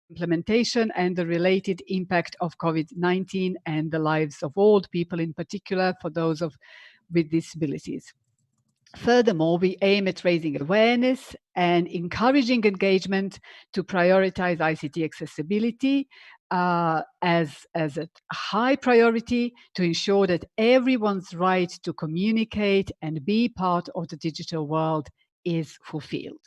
implementation and the related impact of COVID-19 and the lives of old people, in particular for those with disabilities. Furthermore, we aim at raising awareness and encouraging engagement to prioritize ICT accessibility as a high priority to ensure that everyone's right to communicate and be part of the digital world is fulfilled.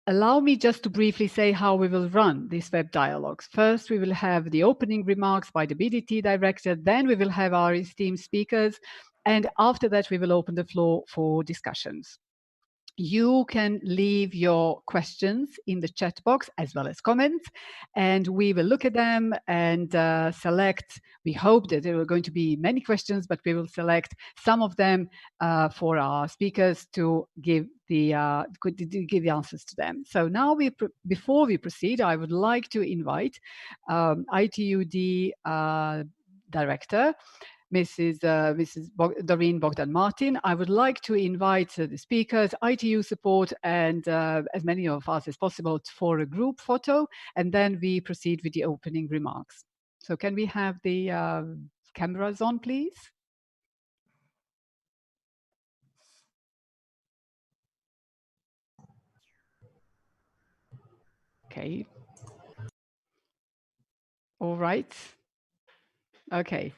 Allow me just to briefly say how we will run these web dialogues. First, we will have the opening remarks by the BDT director, then we will have our esteemed speakers, and after that, we will open the floor for discussions. You can leave your questions in the chat box as well as comments, and we will look at them and select. We hope that there are going to be many questions, but we will select some of them for our speakers to give the answers to them. So now, before we proceed, I would like to invite ITUD Director, Mrs. Doreen Bogdan Martin. I would like to invite the speakers, ITU support, and as many of us as possible for a group photo, and then we proceed with the opening remarks. So can we have the cameras on, please? Okay. All right. Okay.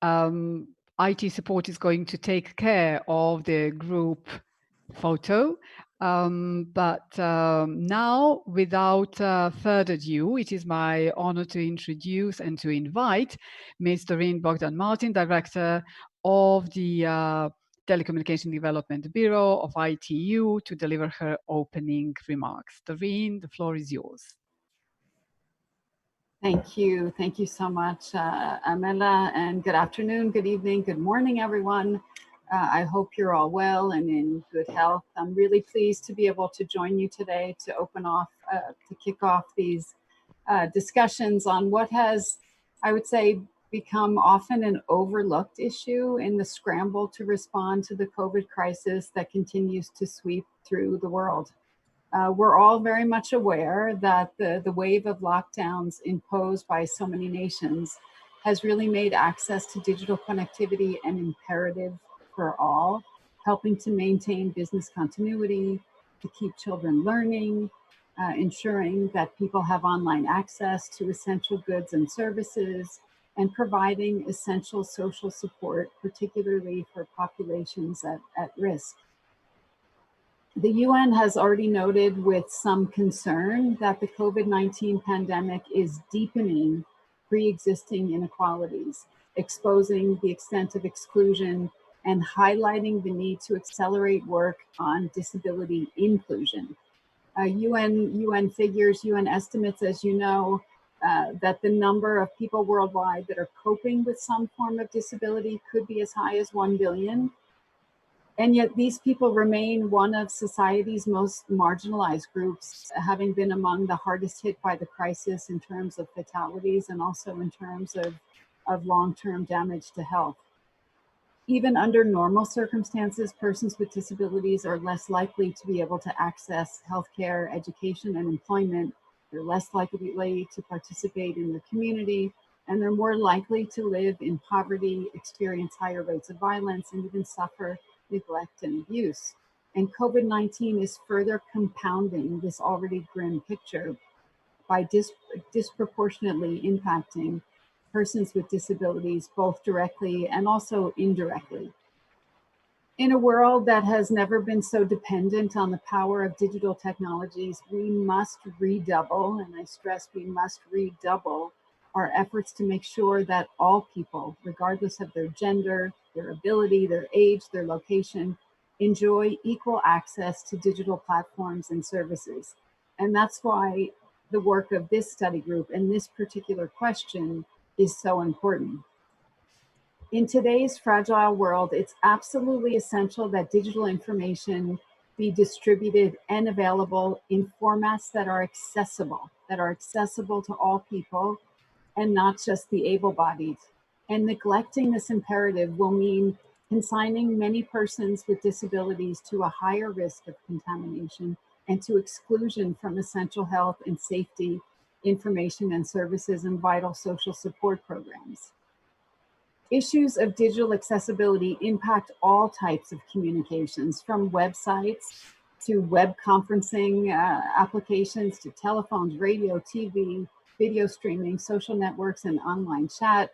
IT support is going to take care of the group photo. Now, without further ado, it is my honor to introduce and to invite Ms. Doreen Bogdan Martin, Director of the Telecommunication Development Bureau of ITU, to deliver her opening remarks. Doreen, the floor is yours. Thank you. Thank you so much, Amela, and good afternoon, good evening, good morning, everyone. I hope you're all well and in good health. I'm really pleased to be able to join you today to kick off these discussions on what has, I would say, become often an overlooked issue in the scramble to respond to the COVID crisis that continues to sweep through the world. We're all very much aware that the wave of lockdowns imposed by so many nations has really made access to digital connectivity an imperative for all, helping to maintain business continuity, to keep children learning, ensuring that people have online access to essential goods and services, and providing essential social support, particularly for populations at risk. The UN has already noted with some concern that the COVID-19 pandemic is deepening pre-existing inequalities, exposing the extent of exclusion, and highlighting the need to accelerate work on disability inclusion. UN figures, UN estimates, as you know, that the number of people worldwide that are coping with some form of disability could be as high as 1 billion. And yet these people remain one of society's most marginalized groups, having been among the hardest hit by the crisis in terms of fatalities and also in terms of long-term damage to health. Even under normal circumstances, persons with disabilities are less likely to be able to access healthcare, education, and employment. They're less likely to participate in the community, and they're more likely to live in poverty, experience higher rates of violence, and even suffer neglect and abuse. And COVID-19 is further compounding this already grim picture by disproportionately impacting persons with disabilities, both directly and also indirectly. In a world that has never been so dependent on the power of digital technologies, we must redouble, and I stress we must redouble, our efforts to make sure that all people, regardless of their gender, their ability, their age, their location, enjoy equal access to digital platforms and services. And that's why the work of this study group and this particular question is so important. In today's fragile world, it's absolutely essential that digital information be distributed and available in formats that are accessible to all people and not just the able-bodied. And neglecting this imperative will mean consigning many persons with disabilities to a higher risk of contamination and to exclusion from essential health and safety information and services and vital social support programs. Issues of digital accessibility impact all types of communications, from websites to web conferencing applications to telephones, radio, TV, video streaming, social networks, and online chat.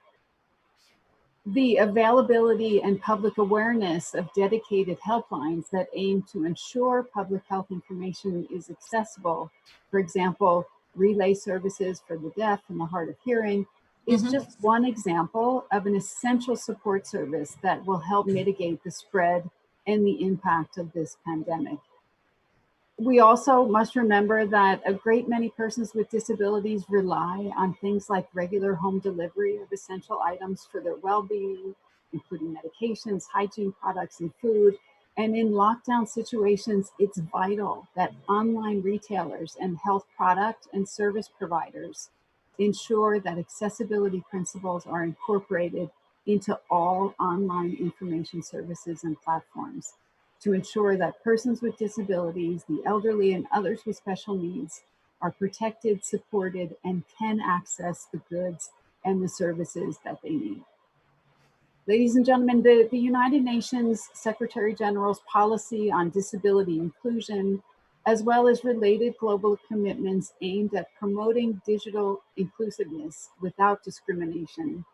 The availability and public awareness of dedicated helplines that aim to ensure public health information is accessible, for example, relay services for the deaf and the hard of hearing, is just one example of an essential support service that will help mitigate the spread and the impact of this pandemic. We also must remember that a great many persons with disabilities rely on things like regular home delivery of essential items for their well-being, including medications, hygiene products, and food. And in lockdown situations, it's vital that online retailers and health product and service providers ensure that accessibility principles are incorporated into all online information services and platforms, to ensure that persons with disabilities, the elderly, and others with special needs are protected, supported, and can access the goods and the services that they need. Ladies and gentlemen, the United Nations Secretary General's policy on disability inclusion, as well as related global commitments aimed at promoting digital inclusiveness without discrimination,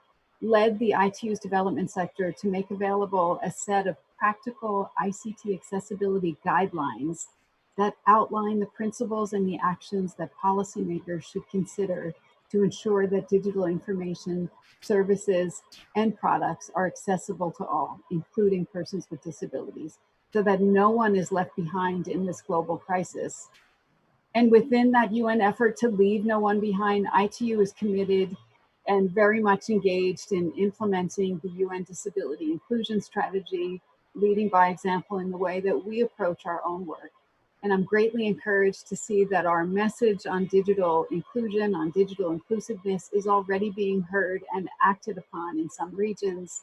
led the ITU's development sector to make available a set of practical ICT accessibility guidelines that outline the principles and the actions that policymakers should consider to ensure that digital information, services, and products are accessible to all, including persons with disabilities, so that no one is left behind in this global crisis. And within that UN effort to leave no one behind, ITU is committed and very much engaged in implementing the UN Disability Inclusion Strategy, leading by example in the way that we approach our own work. And I'm greatly encouraged to see that our message on digital inclusion, on digital inclusiveness, is already being heard and acted upon in some regions,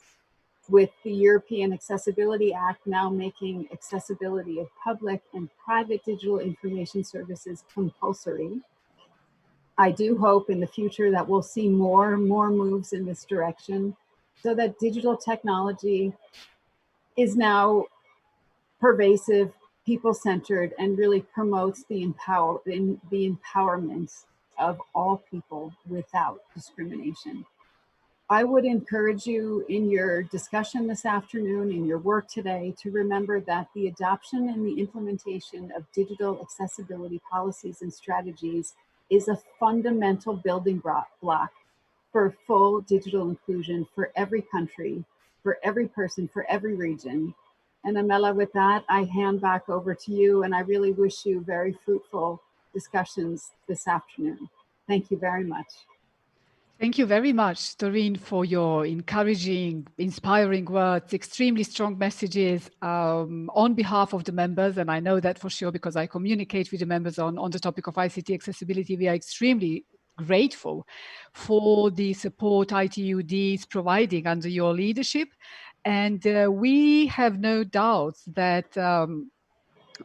with the European Accessibility Act now making accessibility of public and private digital information services compulsory. I do hope in the future that we'll see more moves in this direction, so that digital technology is now pervasive, people-centered, and really promotes the empowerment of all people without discrimination. I would encourage you in your discussion this afternoon, in your work today, to remember that the adoption and the implementation of digital accessibility policies and strategies is a fundamental building block for full digital inclusion for every country, for every person, for every region. And Amela, with that, I hand back over to you, and I really wish you very fruitful discussions this afternoon. Thank you very much. Thank you very much, Doreen, for your encouraging, inspiring words, extremely strong messages on behalf of the members. And I know that for sure because I communicate with the members on the topic of ICT accessibility. We are extremely grateful for the support ITUD is providing under your leadership. And we have no doubts that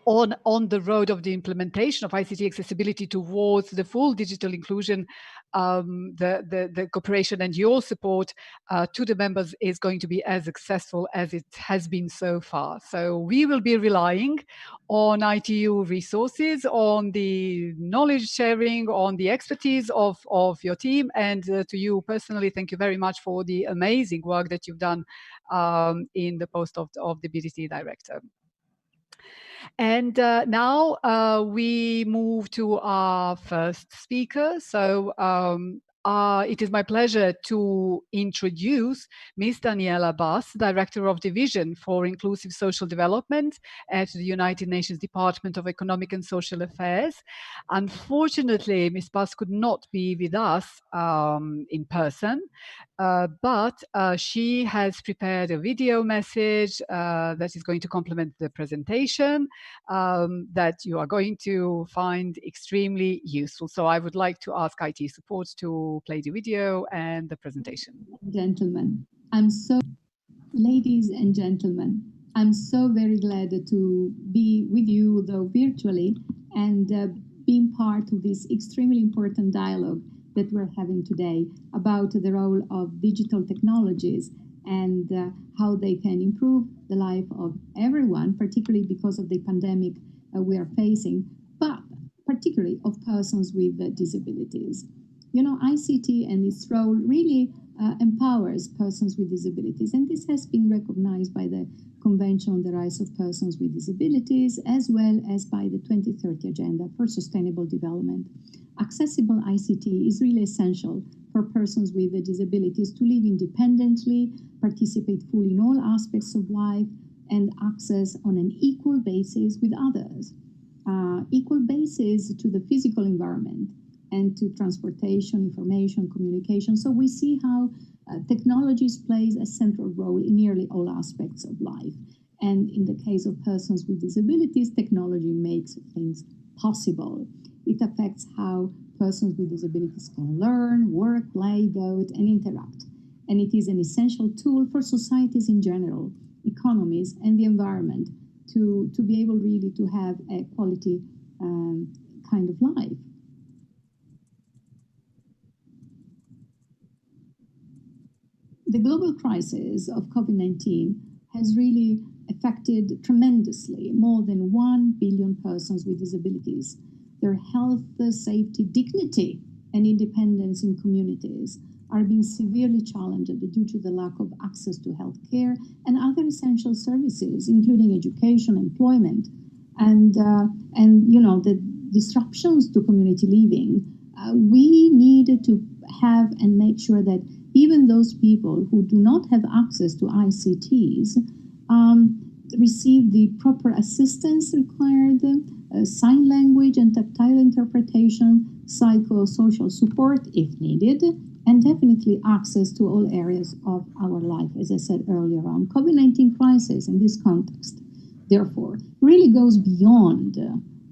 on the road of the implementation of ICT accessibility towards the full digital inclusion, the cooperation and your support to the members is going to be as successful as it has been so far. So we will be relying on ITU resources, on the knowledge sharing, on the expertise of your team, and to you personally, thank you very much for the amazing work that you've done in the post of the BDT director. And now we move to our first speaker. So it is my pleasure to introduce Ms. Daniela Bass, Director of Division for Inclusive Social Development at the United Nations Department of Economic and Social Affairs. Unfortunately, Ms. Bass could not be with us in person, but she has prepared a video message that is going to complement the presentation that you are going to find extremely useful. So I would like to ask IT support to play the video and the presentation. Gentlemen, ladies and gentlemen, I'm so very glad to be with you, though virtually, and being part of this extremely important dialogue that we're having today about the role of digital technologies and how they can improve the life of everyone, particularly because of the pandemic we are facing, but particularly of persons with disabilities. You know, ICT and its role really empowers persons with disabilities, and this has been recognized by the Convention on the Rights of Persons with Disabilities, as well as by the 2030 Agenda for Sustainable Development. Accessible ICT is really essential for persons with disabilities to live independently, participate fully in all aspects of life, and access on an equal basis with others. Equal basis to the physical environment and to transportation, information, communication. So we see how technologies plays a central role in nearly all aspects of life. And in the case of persons with disabilities, technology makes things possible. It affects how persons with disabilities can learn, work, play, vote, and interact. And it is an essential tool for societies in general, economies, and the environment to be able really to have a quality kind of life. The global crisis of COVID-19 has really affected tremendously more than 1 billion persons with disabilities. Their health, safety, dignity, and independence in communities are being severely challenged due to the lack of access to health care and other essential services, including education, employment, and you know, the disruptions to community living. We need to have and make sure that even those people who do not have access to ICTs receive the proper assistance required, sign language and tactile interpretation, psychosocial support if needed, and definitely access to all areas of our life, as I said earlier on. COVID-19 crisis in this context, therefore, really goes beyond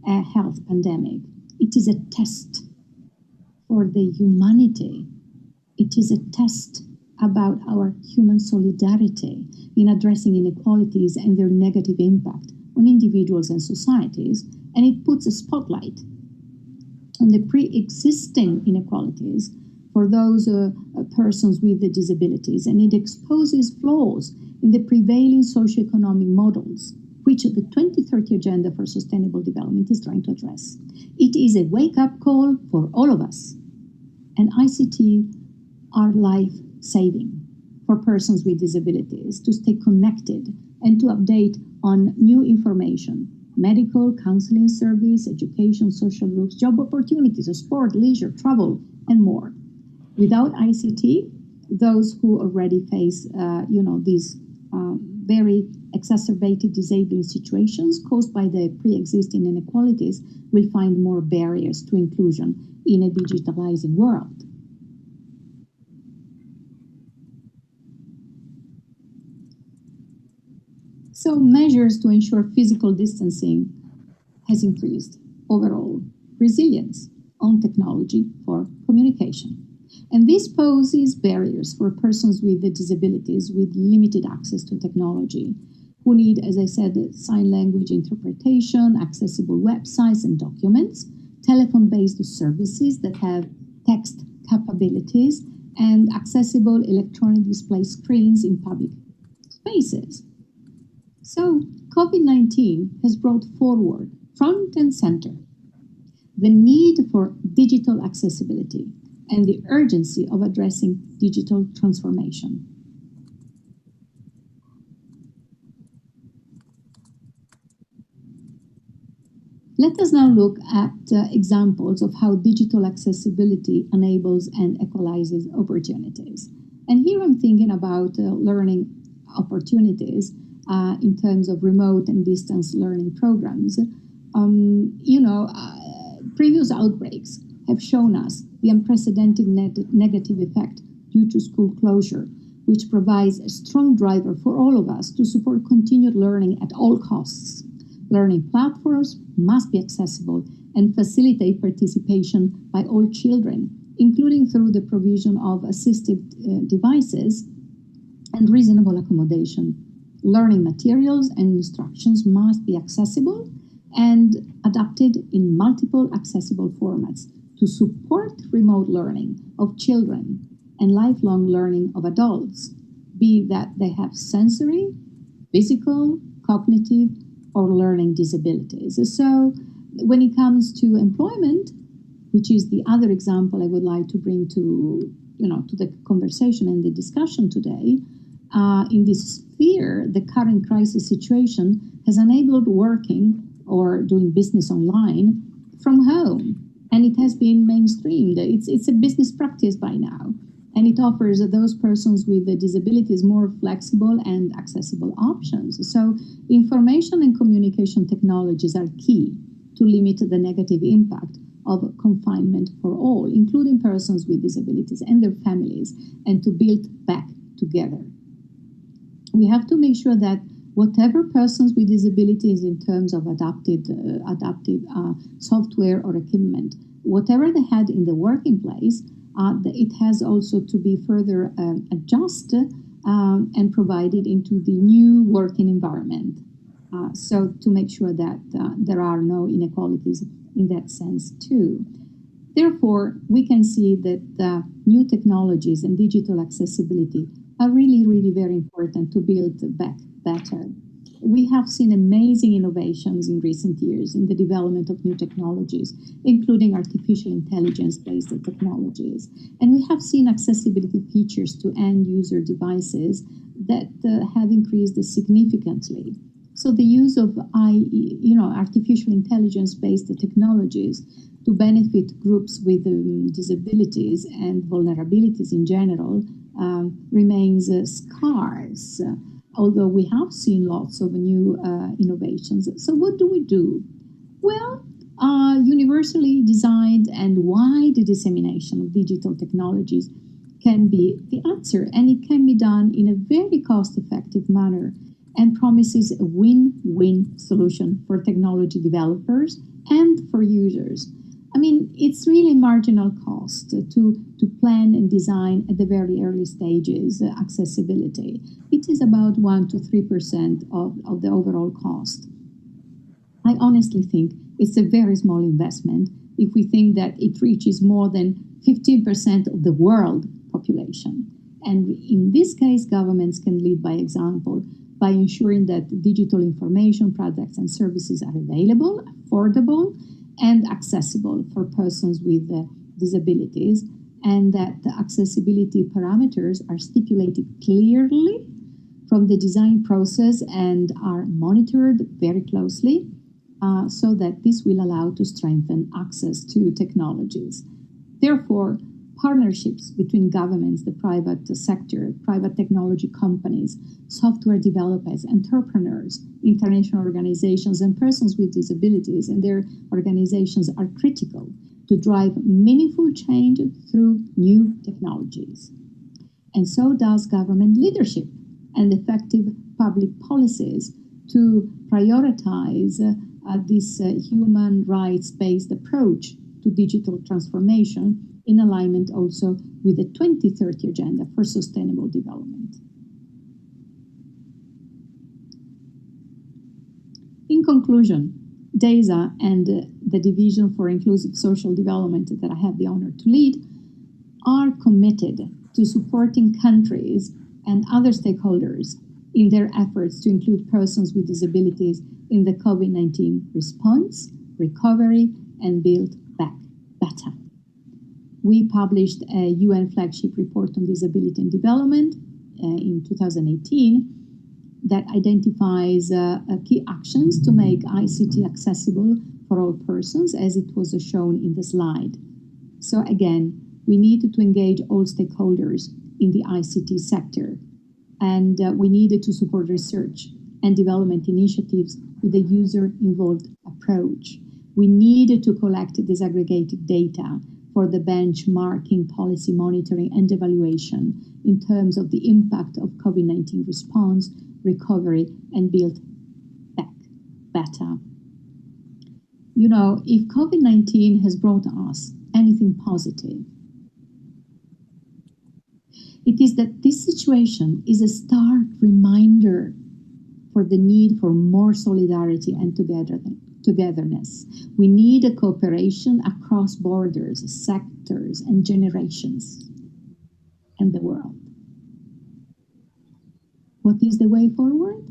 a health pandemic. It is a test for the humanity. It is a test about our human solidarity in addressing inequalities and their negative impact on individuals and societies, and it puts a spotlight on the pre-existing inequalities for those persons with the disabilities, and it exposes flaws in the prevailing socioeconomic models, which the 2030 Agenda for Sustainable Development is trying to address. It is a wake-up call for all of us, and ICT are life-saving for persons with disabilities to stay connected and to update on new information, medical, counseling service, education, social groups, job opportunities, sport, leisure, travel, and more. Without ICT, those who already face, these very exacerbated disabling situations caused by the pre-existing inequalities will find more barriers to inclusion in a digitalizing world. So measures to ensure physical distancing has increased overall resilience on technology for communication. And this poses barriers for persons with disabilities with limited access to technology, who need, as I said, sign language interpretation, accessible websites and documents, telephone-based services that have text capabilities, and accessible electronic display screens in public spaces. So COVID-19 has brought forward, front and center, the need for digital accessibility and the urgency of addressing digital transformation. Let us now look at examples of how digital accessibility enables and equalizes opportunities. And here I'm thinking about learning opportunities in terms of remote and distance learning programs. Previous outbreaks have shown us the unprecedented negative effect due to school closure, which provides a strong driver for all of us to support continued learning at all costs. Learning platforms must be accessible and facilitate participation by all children, including through the provision of assistive devices and reasonable accommodation. Learning materials and instructions must be accessible and adapted in multiple accessible formats to support remote learning of children and lifelong learning of adults, be that they have sensory, physical, cognitive, or learning disabilities. So when it comes to employment, which is the other example I would like to bring to the conversation and the discussion today, in this sphere, the current crisis situation has enabled working or doing business online from home, and it has been mainstreamed. It's a business practice by now, and it offers those persons with disabilities more flexible and accessible options. So information and communication technologies are key to limit the negative impact of confinement for all, including persons with disabilities and their families, and to build back together. We have to make sure that whatever persons with disabilities in terms of adapted software or equipment, whatever they had in the working place, it has also to be further adjusted and provided into the new working environment. So to make sure that there are no inequalities in that sense too. Therefore, we can see that new technologies and digital accessibility are really, really very important to build back better. We have seen amazing innovations in recent years in the development of new technologies, including artificial intelligence-based technologies. And we have seen accessibility features to end-user devices that have increased significantly. So the use of artificial intelligence-based technologies to benefit groups with disabilities and vulnerabilities in general remains scarce, although we have seen lots of new innovations. So what do? Well, universally designed and wide dissemination of digital technologies can be the answer, and it can be done in a very cost-effective manner and promises a win-win solution for technology developers and for users. I mean, it's really marginal cost to plan and design at the very early stages accessibility. It is about 1 to 3% of the overall cost. I honestly think it's a very small investment if we think that it reaches more than 15% of the world population. And in this case, governments can lead by example by ensuring that digital information, products, and services are available, affordable, and accessible for persons with disabilities, and that the accessibility parameters are stipulated clearly from the design process and are monitored very closely so that this will allow to strengthen access to technologies. Therefore, partnerships between governments, the private sector, private technology companies, software developers, entrepreneurs, international organizations, and persons with disabilities and their organizations are critical to drive meaningful change through new technologies. And so does government leadership and effective public policies to prioritize this human rights-based approach to digital transformation in alignment also with the 2030 Agenda for Sustainable Development. In conclusion, UNDESA and the Division for Inclusive Social Development that I have the honor to lead are committed to supporting countries and other stakeholders in their efforts to include persons with disabilities in the COVID-19 response, recovery, and build back better. We published a UN flagship report on disability and development in 2018 that identifies key actions to make ICT accessible for all persons, as it was shown in the slide. So again, we needed to engage all stakeholders in the ICT sector, and we needed to support research and development initiatives with a user-involved approach. We needed to collect disaggregated data for the benchmarking, policy monitoring, and evaluation in terms of the impact of COVID-19 response, recovery, and build back better. You know, if COVID-19 has brought us anything positive, it is that this situation is a stark reminder for the need for more solidarity and togetherness. We need a cooperation across borders, sectors, and generations, and the world. What is the way forward?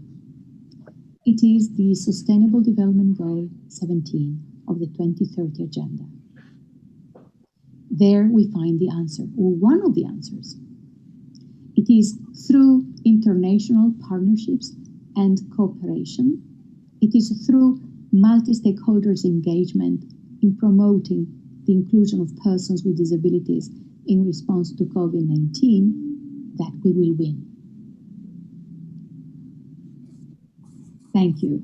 It is the Sustainable Development Goal 17 of the 2030 Agenda. There we find the answer, or one of the answers. It is through international partnerships and cooperation. It is through multi-stakeholders engagement in promoting the inclusion of persons with disabilities in response to COVID-19 that we will win. Thank you.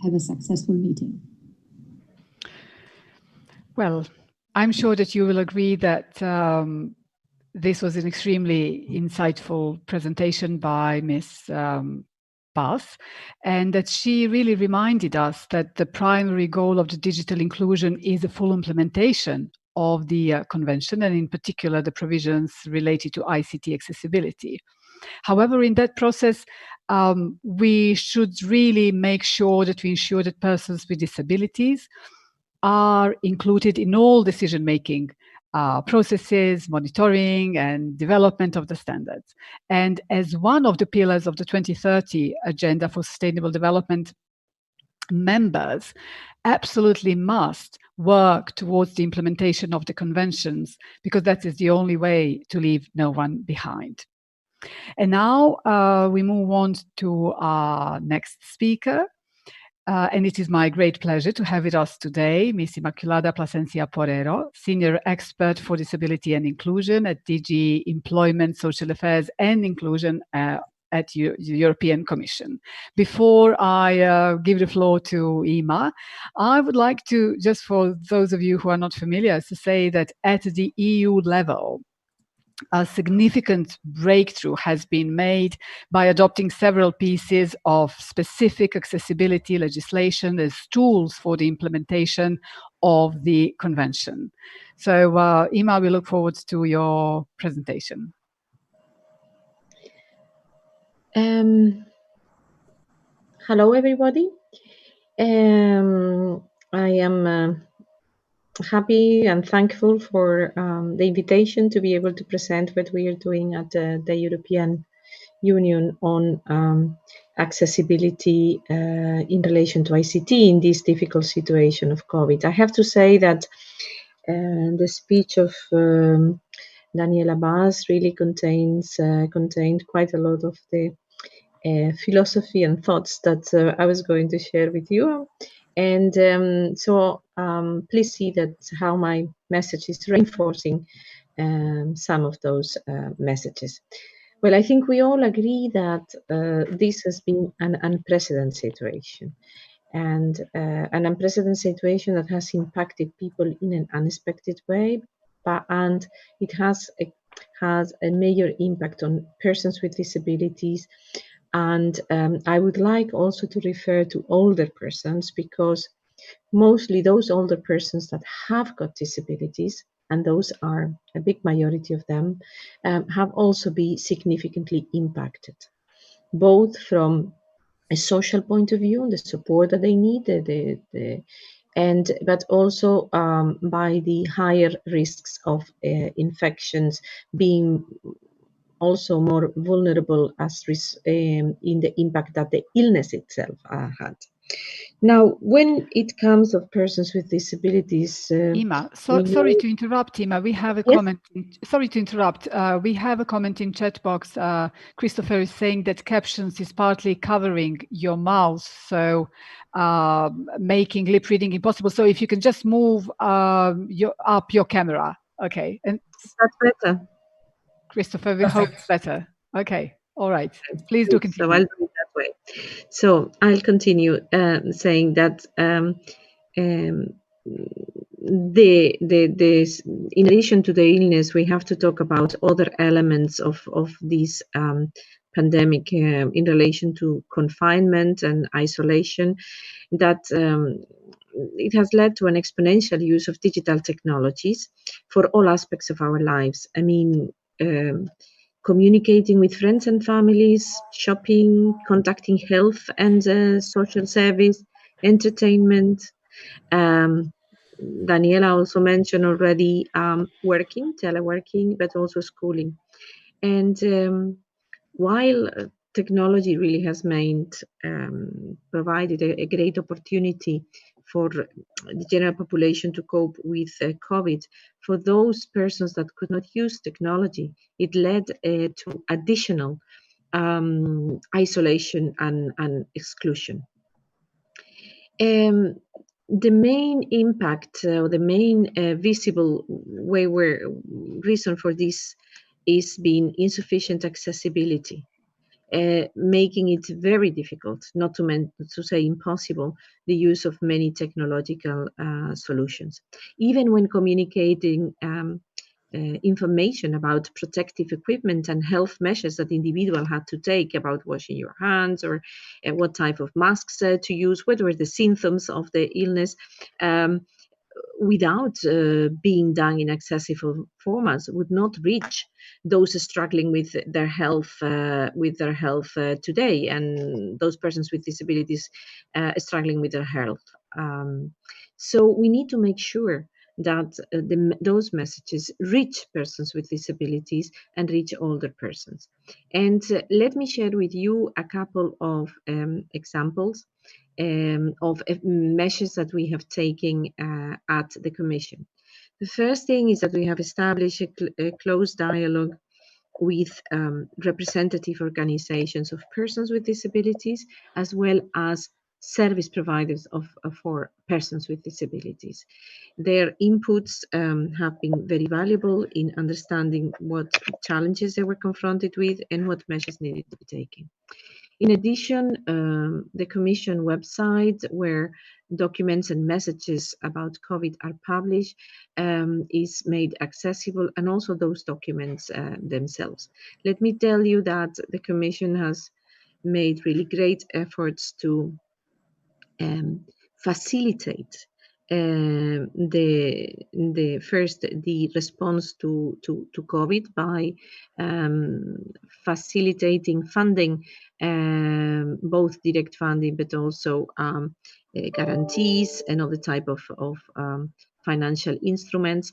Have a successful meeting. Well, I'm sure that you will agree that this was an extremely insightful presentation by Ms. Bass, and that she really reminded us that the primary goal of the digital inclusion is the full implementation of the convention, and in particular the provisions related to ICT accessibility. However, in that process, we should really make sure that we ensure that persons with disabilities are included in all decision-making processes, monitoring, and development of the standards. And as one of the pillars of the 2030 Agenda for Sustainable Development, members absolutely must work towards the implementation of the conventions, because that is the only way to leave no one behind. And now we move on to our next speaker. And it is my great pleasure to have with us today Ms. Inmaculada Porrero, Senior Expert for Disability and Inclusion at DG Employment, Social Affairs and Inclusion at the European Commission. Before I give the floor to Ima, I would like to, just for those of you who are not familiar, to say that at the EU level, a significant breakthrough has been made by adopting several pieces of specific accessibility legislation as tools for the implementation of the convention. So, Ima, we look forward to your presentation. Hello, everybody. I am happy and thankful for the invitation to be able to present what we are doing at the European Union on accessibility in relation to ICT in this difficult situation of COVID. I have to say that the speech of Daniela Bass really contained quite a lot of the philosophy and thoughts that I was going to share with you. And so please see that how my message is reinforcing some of those messages. Well, I think we all agree that this has been an unprecedented situation, and an unprecedented situation that has impacted people in an unexpected way, and it has a major impact on persons with disabilities. And I would like also to refer to older persons, because mostly those older persons that have got disabilities, and those are a big majority of them, have also been significantly impacted, both from a social point of view, the support that they need, but also by the higher risks of infections, being also more vulnerable as in the impact that the illness itself had. Now, when it comes of persons with disabilities, Ima, sorry to interrupt, Ima. We have a comment. Sorry to interrupt. We have a comment in chat box. Christopher is saying that captions is partly covering your mouth, so making lip reading impossible. So if you can just move up your camera, okay. And that's better. Christopher, we hope it's better. Okay, all right. Please do continue. So I'll do it that way. So I'll continue saying that in addition to the illness, we have to talk about other elements of this pandemic in relation to confinement and isolation, that it has led to an exponential use of digital technologies for all aspects of our lives. I mean, communicating with friends and families, shopping, contacting health and social service, entertainment. Daniela also mentioned already teleworking, but also schooling. And while technology really has provided a great opportunity for the general population to cope with COVID, for those persons that could not use technology, it led to additional isolation and exclusion. The main impact, the main visible reason for this is being insufficient accessibility, making it very difficult, not to say impossible, the use of many technological solutions. Even when communicating information about protective equipment and health measures that the individual had to take about washing your hands or what type of masks to use, what were the symptoms of the illness, without being done in accessible formats, would not reach those struggling with their health today, and those persons with disabilities struggling with their health. So we need to make sure that those messages reach persons with disabilities and reach older persons. And let me share with you a couple of examples of measures that we have taken at the Commission. The first thing is that we have established a close dialogue with representative organizations of persons with disabilities, as well as service providers for persons with disabilities. Their inputs have been very valuable in understanding what challenges they were confronted with and what measures needed to be taken. In addition, the Commission website, where documents and messages about COVID are published, is made accessible, and also those documents themselves. Let me tell you that the Commission has made really great efforts to facilitate the response to COVID by facilitating funding, both direct funding, but also guarantees and other type of financial instruments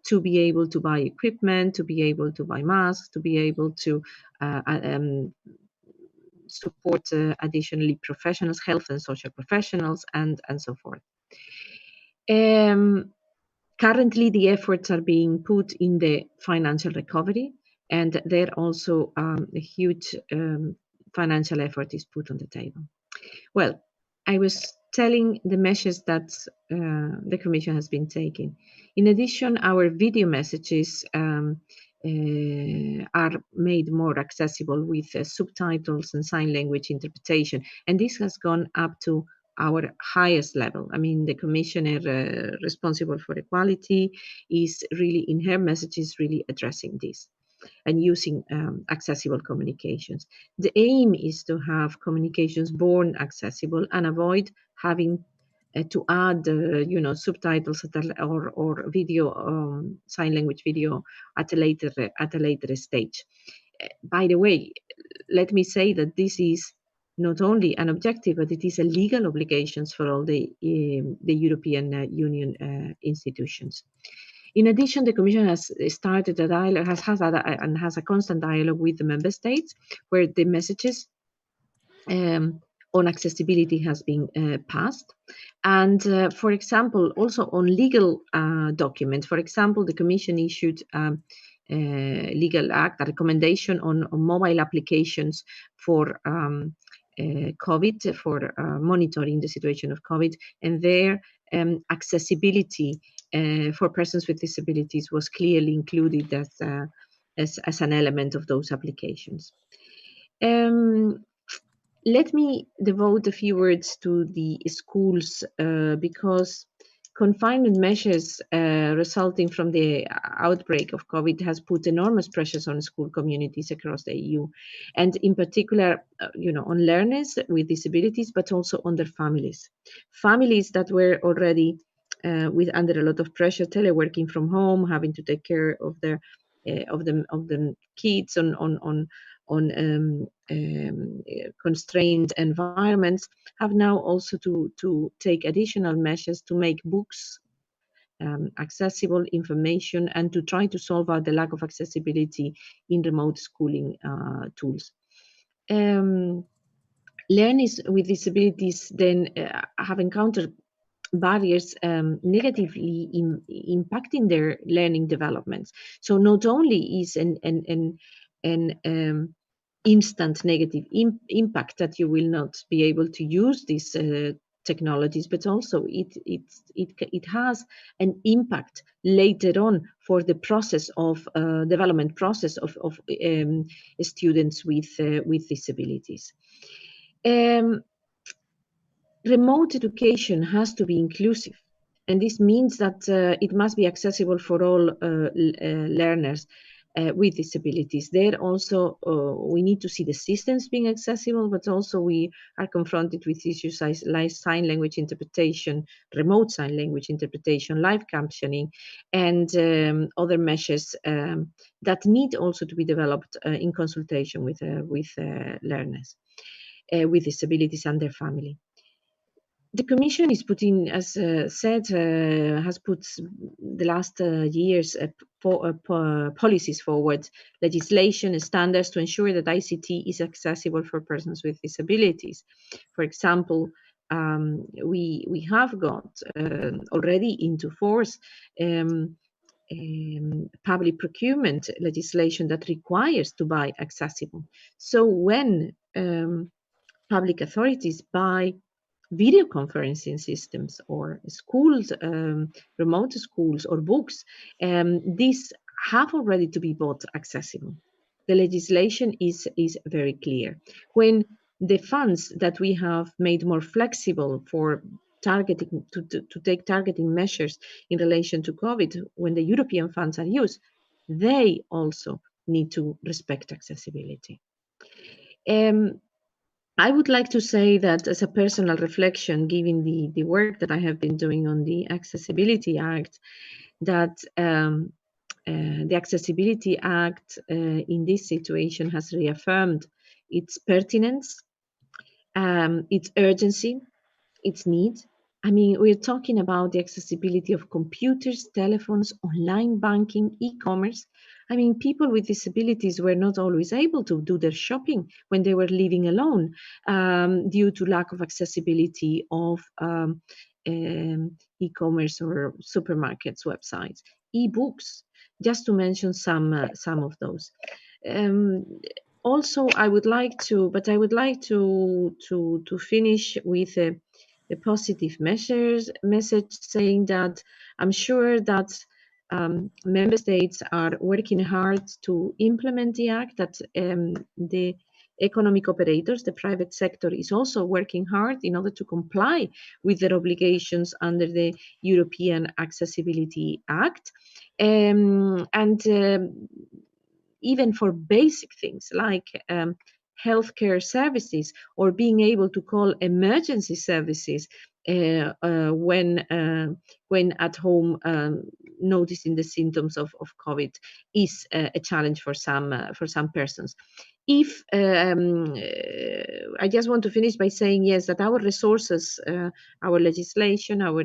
to be able to buy equipment, to be able to buy masks, to be able to support additionally professionals, health and social professionals, and so forth. Currently, the efforts are being put in the financial recovery, and there also a huge financial effort is put on the table. Well, I was telling the measures that the Commission has been taking. In addition, our video messages are made more accessible with subtitles and sign language interpretation, and this has gone up to our highest level. I mean, the Commissioner responsible for equality is really, in her messages, really addressing this and using accessible communications. The aim is to have communications born accessible and avoid having to add, subtitles or video, sign language video at a later stage. By the way, let me say that this is not only an objective, but it is a legal obligation for all the European Union institutions. In addition, the Commission has started a dialogue, has a constant dialogue with the member states, where the messages on accessibility has been passed. And for example, also on legal documents, for example, the Commission issued legal act, a recommendation on mobile applications for COVID, for monitoring the situation of COVID, and their accessibility for persons with disabilities was clearly included as an element of those applications. Let me devote a few words to the schools because confinement measures resulting from the outbreak of COVID has put enormous pressures on school communities across the EU, and in particular, on learners with disabilities, but also on their families. Families that were already under a lot of pressure, teleworking from home, having to take care of their of the kids on constrained environments, have now also to take additional measures to make books accessible, information, and to try to solve out the lack of accessibility in remote schooling tools. Learners with disabilities then have encountered barriers negatively impacting their learning developments. So not only is an instant negative impact that you will not be able to use these technologies, but also it has an impact later on for the process of development process of students with disabilities. Remote education has to be inclusive, and this means that it must be accessible for all learners with disabilities. There also we need to see the systems being accessible, but also we are confronted with issues like sign language interpretation, remote sign language interpretation, live captioning, and other measures that need also to be developed in consultation with learners with disabilities and their family. The Commission is putting, as said, has put the last years policies forward, legislation and standards to ensure that ICT is accessible for persons with disabilities. For example, we have got already into force public procurement legislation that requires to buy accessible. So when public authorities buy video conferencing systems or schools, remote schools or books, these have already to be bought accessible. The legislation is very clear. When the funds that we have made more flexible for targeting, to take targeting measures in relation to COVID, when the European funds are used, they also need to respect accessibility. I would like to say that as a personal reflection, given the work that I have been doing on the Accessibility Act, that the Accessibility Act in this situation has reaffirmed its pertinence, its urgency, its need. I mean, we're talking about the accessibility of computers, telephones, online banking, e-commerce. I mean, people with disabilities were not always able to do their shopping when they were living alone due to lack of accessibility of e-commerce or supermarkets websites, e-books, just to mention some of those. Also, I would like to finish with a positive message saying that I'm sure that member states are working hard to implement the act, that the economic operators, the private sector, is also working hard in order to comply with their obligations under the European Accessibility Act. Even for basic things like healthcare services or being able to call emergency services when at home noticing the symptoms of COVID is a challenge for some persons. If I just want to finish by saying, yes, that our resources, our legislation, our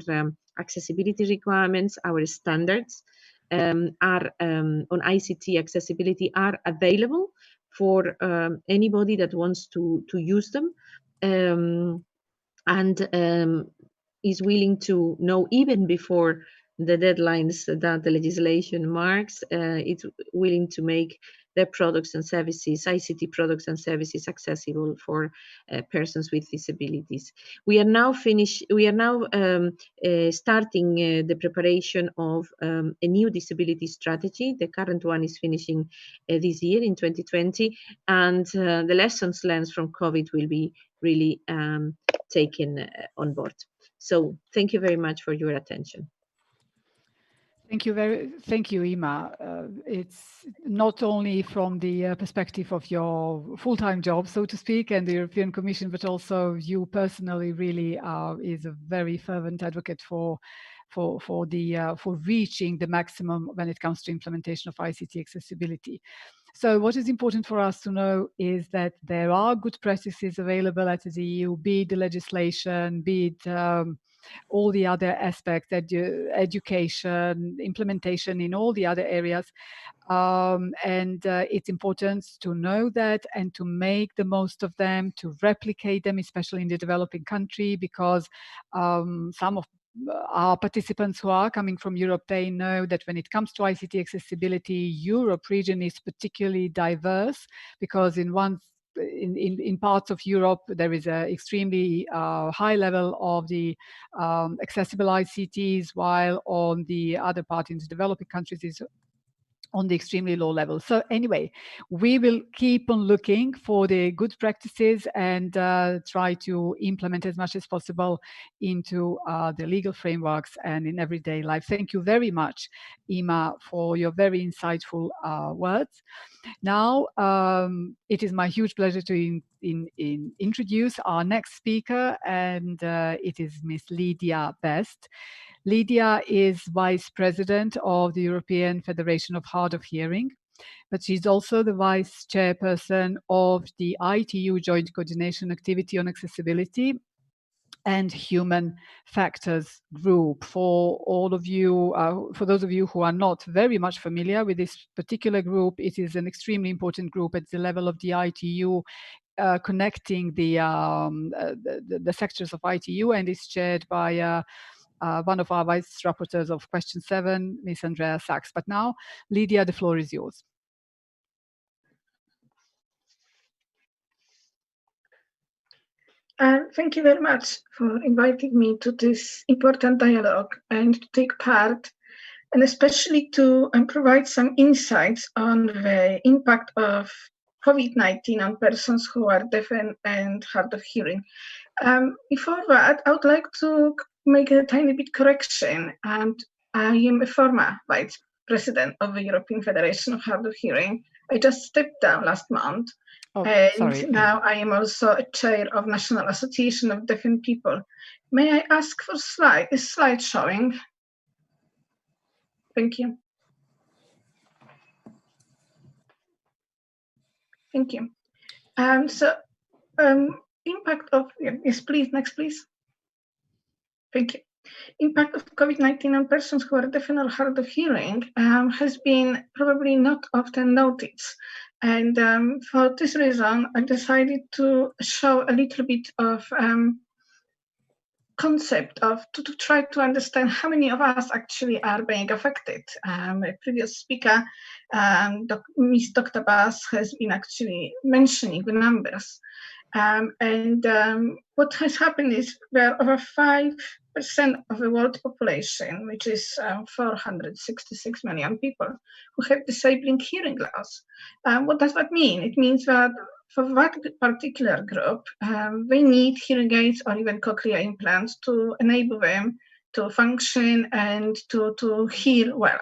accessibility requirements, our standards are on ICT accessibility are available for anybody that wants to use them and is willing to know even before the deadlines that the legislation marks. It's willing to make their products and services, ICT products and services, accessible for persons with disabilities. We are now starting the preparation of a new disability strategy. The current one is finishing this year in 2020, and the lessons learned from COVID will be really taken on board. So thank you very much for your attention. Thank you, Ima. It's not only from the perspective of your full-time job, so to speak, and the European Commission, but also you personally really is a very fervent advocate for reaching the maximum when it comes to implementation of ICT accessibility. So what is important for us to know is that there are good practices available at the EU, be it the legislation, be it all the other aspects, education, implementation in all the other areas. And it's important to know that and to make the most of them, to replicate them, especially in the developing country, because some of our participants who are coming from Europe, they know that when it comes to ICT accessibility, Europe region is particularly diverse, because in parts of Europe, there is an extremely high level of the accessible ICTs, while on the other part, in the developing countries, is on the extremely low level. So anyway, we will keep on looking for the good practices and try to implement as much as possible into the legal frameworks and in everyday life. Thank you very much, Ima, for your very insightful words. Now, it is my huge pleasure to introduce our next speaker, and it is Miss Lidia Best. Lidia is Vice President of the European Federation of Hard of Hearing, but she's also the Vice Chairperson of the ITU Joint Coordination Activity on Accessibility and Human Factors Group. For all of you, for those of you who are not very much familiar with this particular group, it is an extremely important group at the level of the ITU, connecting the sectors of ITU, and is chaired by one of our vice rapporteurs of question 7, Ms. Andrea Sachs. But now, Lidia, the floor is yours. Thank you very much for inviting me to this important dialogue and to take part, and especially to provide some insights on the impact of COVID-19 on persons who are deaf and hard of hearing. Before that, I would like to make a tiny bit correction. And I am a former vice president of the European Federation of Hard of Hearing. I just stepped down last month. Oh, and sorry. Now I am also a chair of National Association of Deafened People. May I ask for a slide showing? Thank you. Thank you. Impact of, yes, please, next, please. Thank you. Impact of COVID-19 on persons who are deaf or hard of hearing has been probably not often noticed. And for this reason, I decided to show a little bit of concept of to try to understand how many of us actually are being affected. A previous speaker, Ms. Dr. Bass, has been actually mentioning the numbers. What has happened is there are over 5% of the world population, which is 466 million people, who have disabling hearing loss. What does that mean? It means that for that particular group, they need hearing aids or even cochlear implants to enable them to function and to hear well.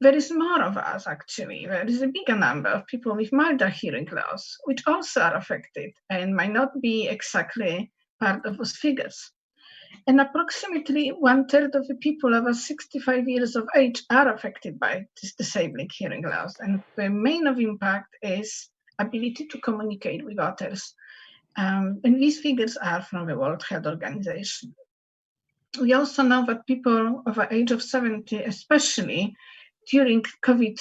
There is more of us, actually. There is a bigger number of people with milder hearing loss, which also are affected and might not be exactly part of those figures. And approximately 1/3 of the people over 65 years of age are affected by this disabling hearing loss. And the main of impact is ability to communicate with others. And these figures are from the World Health Organization. We also know that people over the age of 70, especially during COVID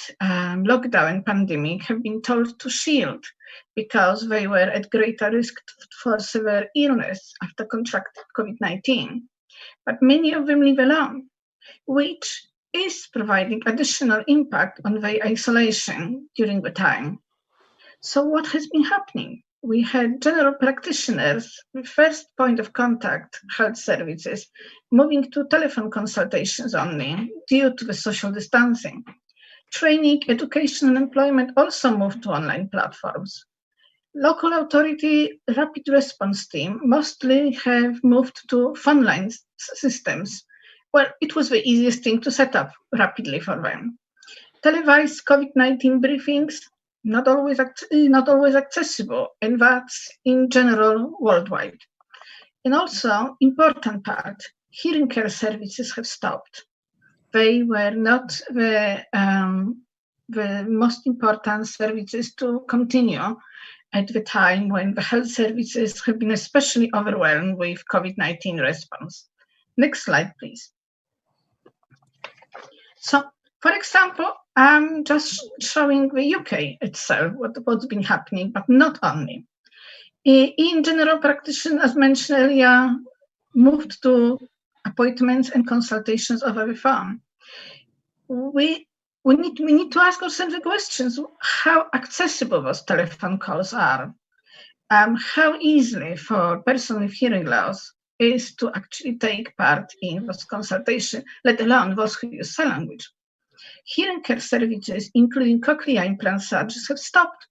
lockdown and pandemic, have been told to shield because they were at greater risk for severe illness after contracting COVID-19. But many of them live alone, which is providing additional impact on their isolation during the time. So what has been happening? We had general practitioners, the first point of contact, health services, moving to telephone consultations only due to the social distancing. Training, education, and employment also moved to online platforms. Local authority rapid response team mostly have moved to phone line systems. Well, it was the easiest thing to set up rapidly for them. Televised COVID-19 briefings, not always accessible, and that's in general worldwide. And also, important part, hearing care services have stopped. They were not the the most important services to continue at the time when the health services have been especially overwhelmed with COVID-19 response. Next slide, please. So, for example, I'm just showing the UK itself, what's been happening, but not only. In general practice, as mentioned earlier, moved to appointments and consultations over the phone. We need to ask ourselves the questions: how accessible those telephone calls are, how easily for a person with hearing loss is to actually take part in those consultations, let alone those who use sign language. Hearing care services, including cochlear implant surgeries, have stopped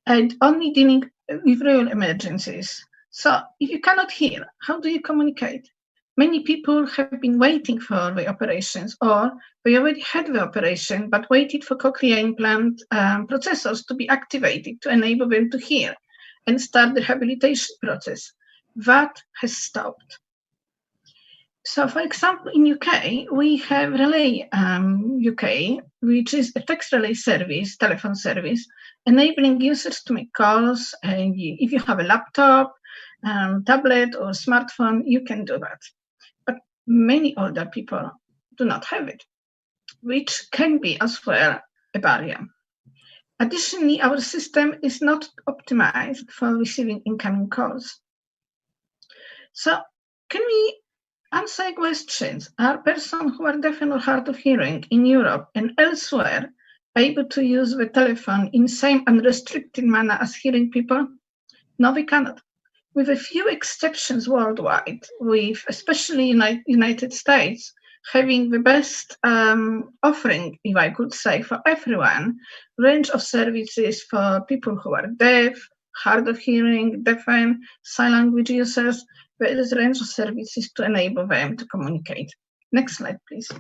and only dealing with real emergencies. So if you cannot hear, how do you communicate? Many people have been waiting for the operations, or they already had the operation but waited for cochlear implant processors to be activated to enable them to hear and start the rehabilitation process. That has stopped. So, for example, in UK, we have Relay UK, which is a text relay service, telephone service, enabling users to make calls. And if you have a laptop, tablet, or smartphone, you can do that. But many older people do not have it, which can be as well a barrier. Additionally, our system is not optimized for receiving incoming calls. So, can we answer questions? Are persons who are deaf and or hard of hearing in Europe and elsewhere able to use the telephone in same unrestricted manner as hearing people? No, we cannot. With a few exceptions worldwide, with especially United States having the best offering, if I could say, for everyone, range of services for people who are deaf, hard of hearing, deafened, sign language users. There is a range of services to enable them to communicate. Next slide, please.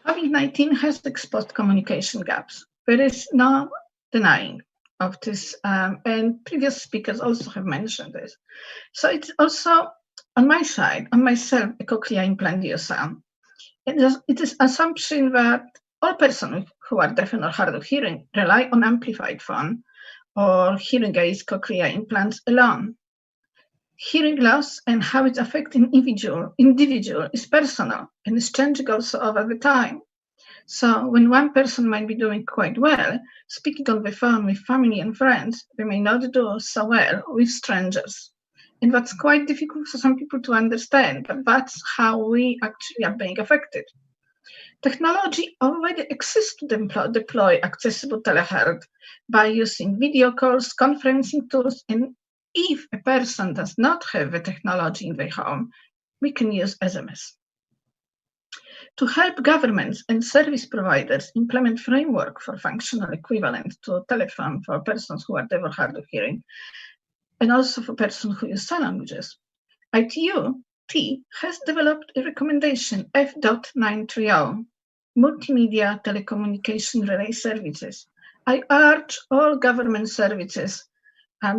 COVID-19 has exposed communication gaps. There is no denying of this, and previous speakers also have mentioned this. So it's also on my side, on myself, a cochlear implant user. It is assumption that all persons who are deaf and or hard of hearing rely on amplified phone or hearing aids cochlear implants alone. Hearing loss and how it affects an individual is personal and is changing also over the time. So when one person might be doing quite well, speaking on the phone with family and friends, they may not do so well with strangers. And that's quite difficult for some people to understand, but that's how we actually are being affected. Technology already exists to deploy accessible telehealth by using video calls, conferencing tools, and if a person does not have the technology in their home, we can use SMS. To help governments and service providers implement framework for functional equivalent to telephone for persons who are deaf or hard of hearing, and also for persons who use sign languages, ITU-T has developed a recommendation F.930, Multimedia Telecommunication Relay Services. I urge all government services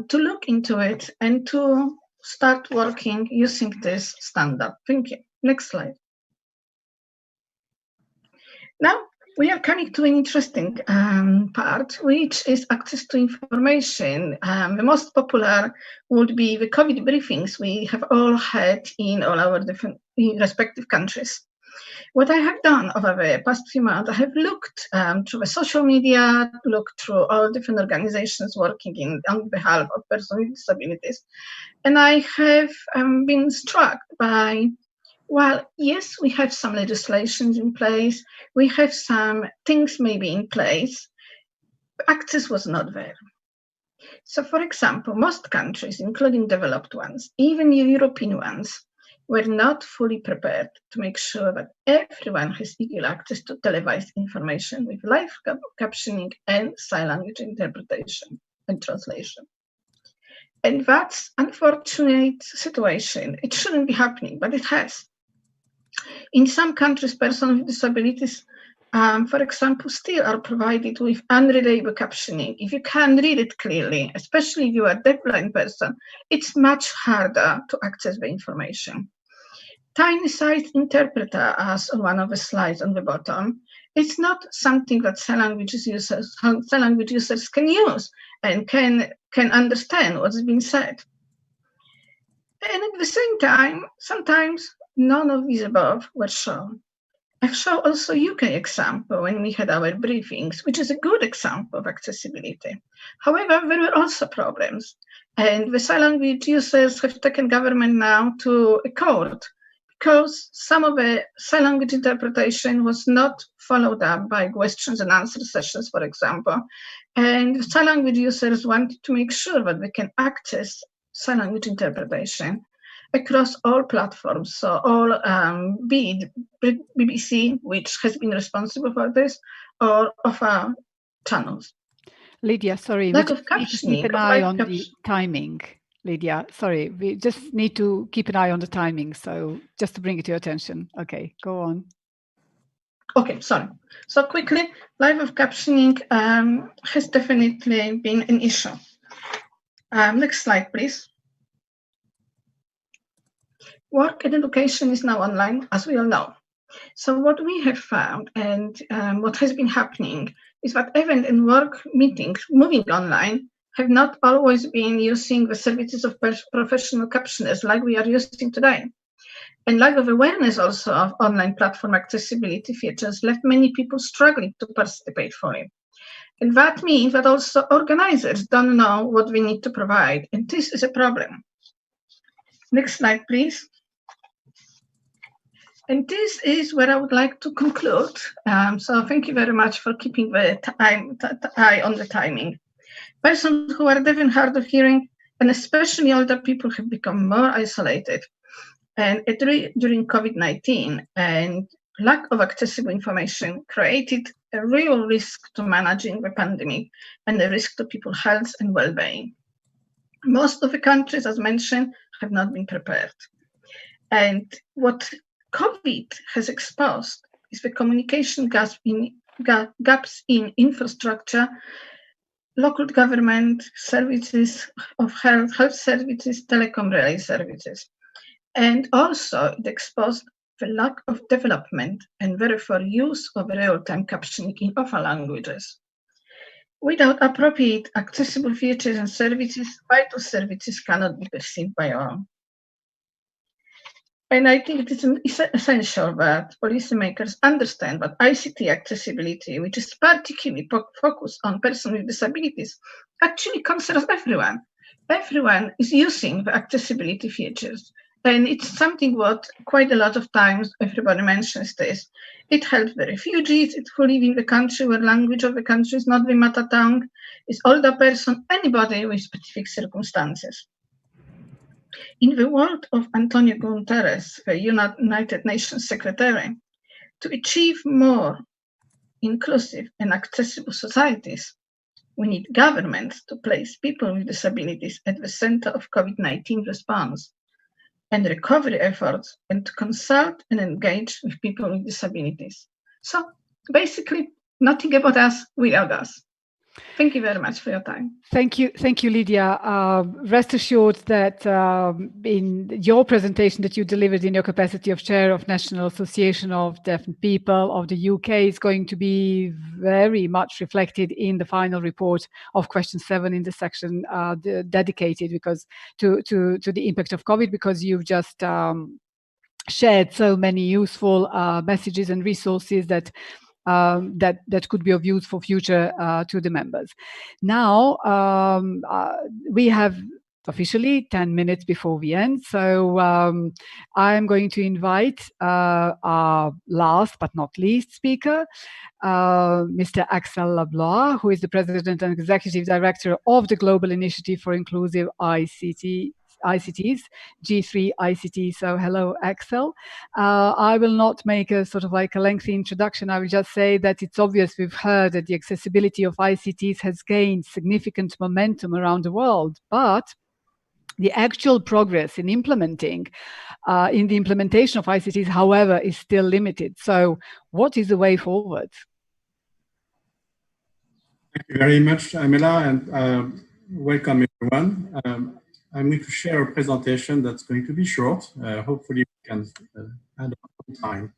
to look into it and to start working using this standard. Thank you. Next slide. Now we are coming to an interesting part, which is access to information. The most popular would be the COVID briefings we have all had in all our different respective countries. What I have done over the past few months, I have looked through the social media, looked through all different organizations working on behalf of persons with disabilities, and I have been struck by, well, yes, we have some legislations in place, we have some things maybe in place, but access was not there. So, for example, most countries, including developed ones, even European ones, were not fully prepared to make sure that everyone has equal access to televised information with live captioning and sign language interpretation and translation. And that's an unfortunate situation. It shouldn't be happening, but it has. In some countries, persons with disabilities, for example, still are provided with unreadable captioning. If you can't read it clearly, especially if you are a deafblind person, it's much harder to access the information. tiny size interpreter, as on one of the slides on the bottom, it's not something that sign language users can use and can understand what's being said. And at the same time, sometimes none of these above were shown. I've shown also UK example when we had our briefings, which is a good example of accessibility. However, there were also problems, and the sign language users have taken government now to a court because some of the sign language interpretation was not followed up by questions and answer sessions, for example, and sign language users wanted to make sure that they can access sign language interpretation across all platforms, so all, be it BBC, which has been responsible for this, or of our channels. Lydia, sorry, Lack we of just need to captioning, keep an eye on the timing. Lydia, sorry, we just need to keep an eye on the timing. So just to bring it to your attention. Okay, go on. Okay, sorry. So quickly, lack of captioning has definitely been an issue. Next slide, please. Work and education is now online, as we all know. So what we have found and what has been happening is that event and work meetings moving online have not always been using the services of professional captioners like we are using today. And lack of awareness also of online platform accessibility features left many people struggling to participate fully. And that means that also organizers don't know what we need to provide, and this is a problem. Next slide, please. And this is where I would like to conclude. So thank you very much for keeping the eye on the timing. Persons who are deaf and hard of hearing, and especially older people, have become more isolated. And during COVID-19, and lack of accessible information created a real risk to managing the pandemic and a risk to people's health and well-being. Most of the countries, as mentioned, have not been prepared. And what COVID has exposed is the communication gaps in infrastructure, local government services of health services, telecom relay services. And also it exposed the lack of development and therefore use of real-time captioning in other languages. Without appropriate accessible features and services, vital services cannot be perceived by all. And I think it is essential that policymakers understand that ICT accessibility, which is particularly focused on persons with disabilities, actually concerns everyone. Everyone is using the accessibility features. And it's something what quite a lot of times everybody mentions this. It helps the refugees who live in the country where language of the country is not the mother tongue. It's older person, anybody with specific circumstances. In the word of Antonio Guterres, the United Nations Secretary, to achieve more inclusive and accessible societies, we need governments to place people with disabilities at the center of COVID-19 response and recovery efforts, and to consult and engage with people with disabilities. So basically, nothing about us without us. Thank you very much for your time. Thank you, Lydia. Rest assured that in your presentation that you delivered in your capacity of chair of National Association of Deafened People of the UK is going to be very much reflected in the final report of question 7 in the section dedicated to the impact of COVID, because you've just shared so many useful messages and resources that could be of use for future to the members. Now, we have officially 10 minutes before we end. So I'm going to invite our last but not least speaker, Mr. Axel Leblois, who is the President and Executive Director of the Global Initiative for Inclusive ICTs, G3 ICT. So hello, Axel. I will not make a sort of like a lengthy introduction. I will just say that it's obvious we've heard that the accessibility of ICTs has gained significant momentum around the world, but the actual progress in the implementation of ICTs, however, is still limited. So what is the way forward? Thank you very much, Amela, and welcome everyone. I'm going to share a presentation that's going to be short. Hopefully we can add up time.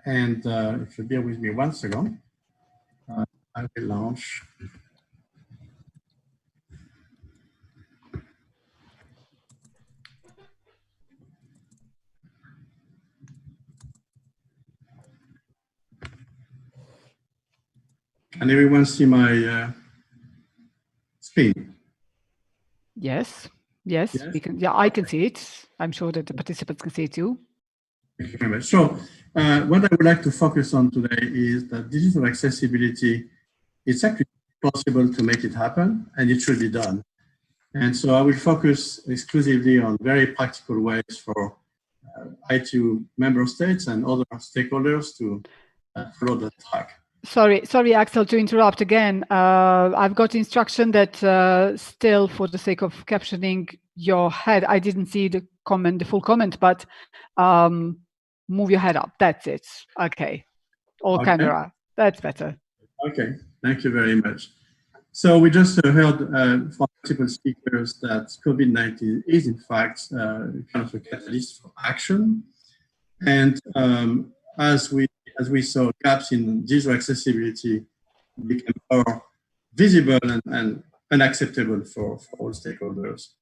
If you bear with me 1 second, I will launch. Can everyone see my screen? Yes, we can. Yeah, I can see it. I'm sure that the participants can see it too. Thank you very much. So what I would like to focus on today is that digital accessibility, it's actually possible to make it happen, and it should be done. And so I will focus exclusively on very practical ways for ITU member states and other stakeholders to follow that track. Sorry, Axel, to interrupt again. I've got instruction that still, for the sake of captioning your head, I didn't see the comment, the full comment, but move your head up. That's it. Okay. Or Okay. camera. That's better. Okay. Thank you very much. So we just heard from multiple speakers that COVID-19 is in fact kind of a catalyst for action. And as we saw, gaps in digital accessibility became more visible and unacceptable for all stakeholders.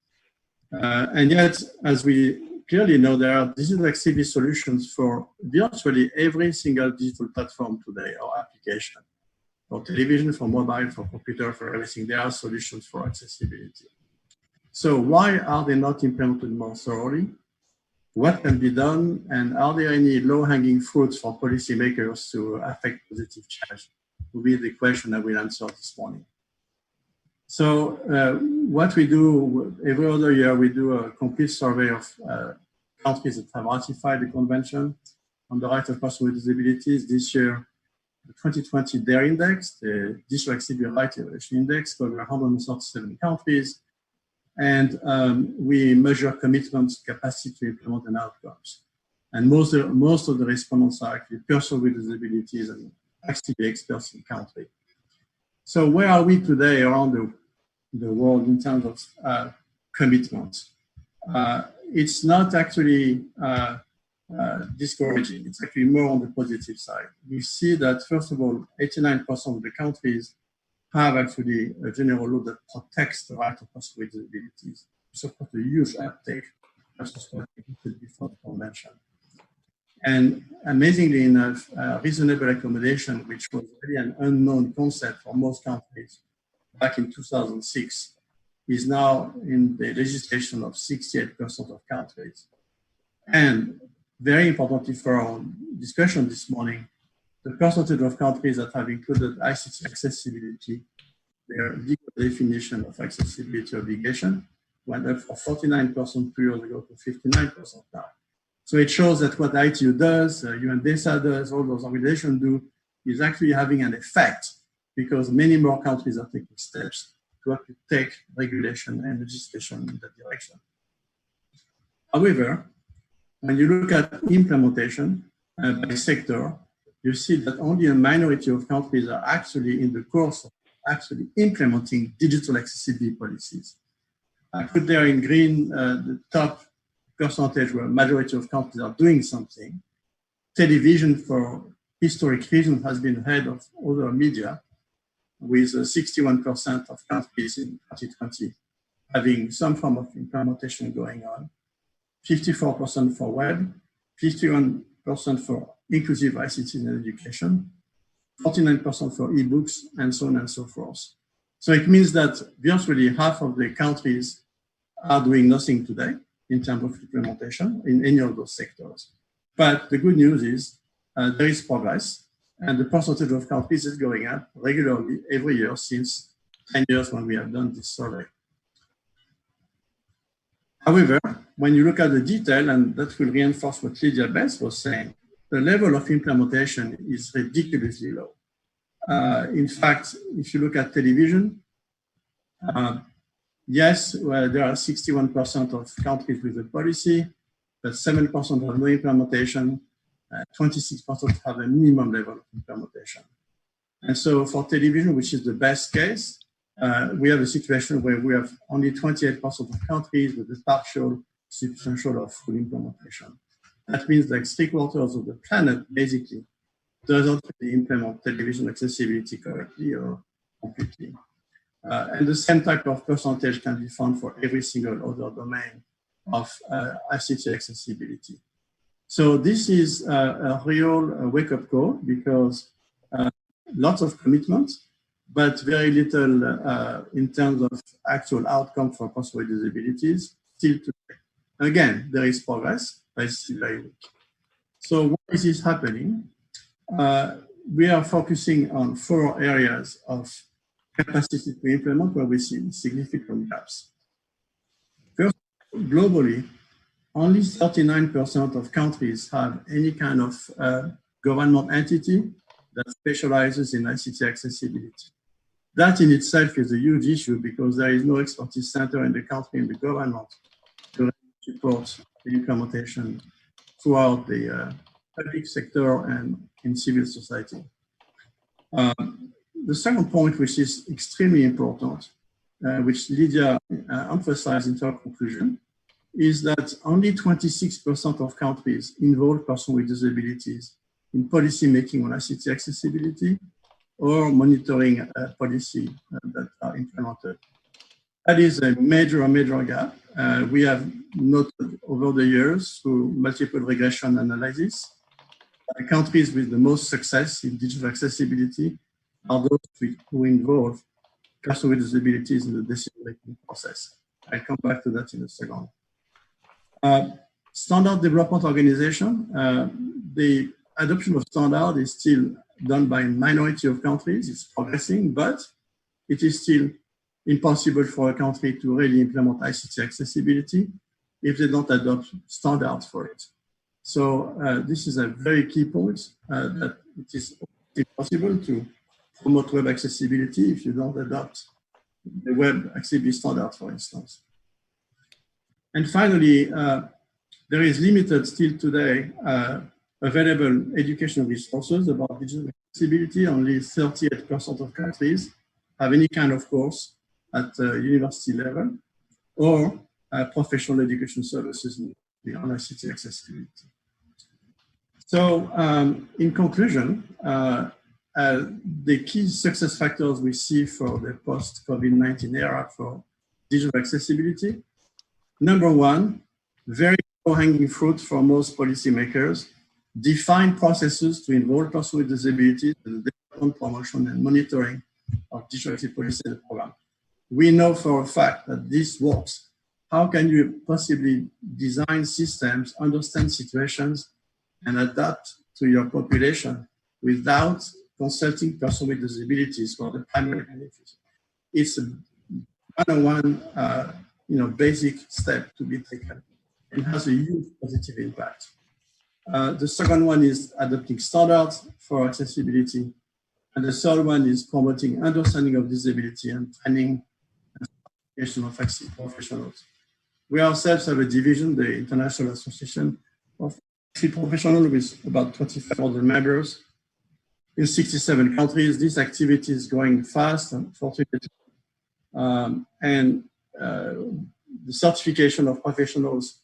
And yet, as we clearly know, there are digital accessibility solutions for virtually every single digital platform today or application. For television, for mobile, for computer, for everything, there are solutions for accessibility. So why are they not implemented more thoroughly? What can be done, and are there any low-hanging fruits for policymakers to affect positive change? Will be the question I will answer this morning. So what we do every other year, we do a complete survey of countries that have ratified the Convention on the Rights of Persons with Disabilities. This year, the 2020 DARE Index, the Digital Accessibility Rights Evaluation Index, covers 137 countries. And we measure commitments, capacity to implement, and outcomes. And most of the respondents are actually persons with disabilities and actually experts in country. So where are we today around the world in terms of commitments? It's not actually discouraging. It's actually more on the positive side. We see that, first of all, 89% of the countries have actually a general law that protects the right of persons with disabilities. So support a huge uptake versus what existed before the convention. And amazingly enough, reasonable accommodation, which was really an unknown concept for most countries back in 2006, is now in the legislation of 68% of countries. And very importantly for our discussion this morning, the percentage of countries that have included ICT accessibility, their legal definition of accessibility obligation, went up from 49% 2 years ago to 59% now. So it shows that what ITU does, UNDESA does, all those organizations do, is actually having an effect, because many more countries are taking steps to actually take regulation and legislation in that direction. However, when you look at implementation by sector, you see that only a minority of countries are actually in the course of actually implementing digital accessibility policies. I put there in green the top percentage where a majority of countries are doing something. Television, for historic reasons, has been ahead of other media, with 61% of countries in 2020 having some form of implementation going on, 54% for web, 51% for inclusive ICTs in education, 49% for ebooks, and so on and so forth. So it means that virtually half of the countries are doing nothing today in terms of implementation in any of those sectors. But the good news is there is progress, and the percentage of countries is going up regularly every year since 10 years when we have done this survey. However, when you look at the detail, and that will reinforce what Lidia was saying, the level of implementation is ridiculously low. In fact, if you look at television, yes, well, there are 61% of countries with a policy, but 7% have no implementation, 26% have a minimum level of implementation. And so for television, which is the best case, we have a situation where we have only 28% of countries with a partial, substantial, or full implementation. That means like 3/4 of the planet basically doesn't really implement television accessibility correctly or completely. And the same type of percentage can be found for every single other domain of ICT accessibility. So this is a real wake-up call because lots of commitment, but very little in terms of actual outcome for persons with disabilities still today. Again, there is progress, but it's still very weak. So why is this happening? We are focusing on 4 areas of capacity to implement where we see significant gaps. First, globally, only 39% of countries have any kind of government entity that specializes in ICT accessibility. That in itself is a huge issue because there is no expertise center in the country and the government to support the implementation throughout the public sector and in civil society. The second point, which is extremely important, which Lidia emphasized in her conclusion, is that only 26% of countries involve persons with disabilities in policy making on ICT accessibility or monitoring policy that are implemented. That is a major gap. We have noted over the years through multiple regression analysis, countries with the most success in digital accessibility are those who involve persons with disabilities in the decision-making process. I'll come back to that in a second. Standard development organization, the adoption of standard is still done by a minority of countries. It's progressing, but it is still impossible for a country to really implement ICT accessibility if they don't adopt standards for it. So this is a very key point that it is impossible to promote web accessibility if you don't adopt the web accessibility standard, for instance. And finally, there is limited still today available educational resources about digital accessibility. Only 38% of countries have any kind of course at university level or professional education services on ICT accessibility. So in conclusion, the key success factors we see for the post-COVID-19 era for digital accessibility. Number one, very low-hanging fruit for most policymakers, define processes to involve persons with disabilities in the development, promotion, and monitoring of digital accessibility policy and program. We know for a fact that this works. How can you possibly design systems, understand situations, and adapt to your population without consulting persons with disabilities for the primary benefits? It's a one-on-one, basic step to be taken. It has a huge positive impact. The second one is adopting standards for accessibility. And the third one is promoting understanding of disability and training and certification of accessibility professionals. We ourselves have a division, the International Association of Accessibility Professionals, with about 2,500 members in 67 countries. This activity is growing fast, unfortunately. The certification of professionals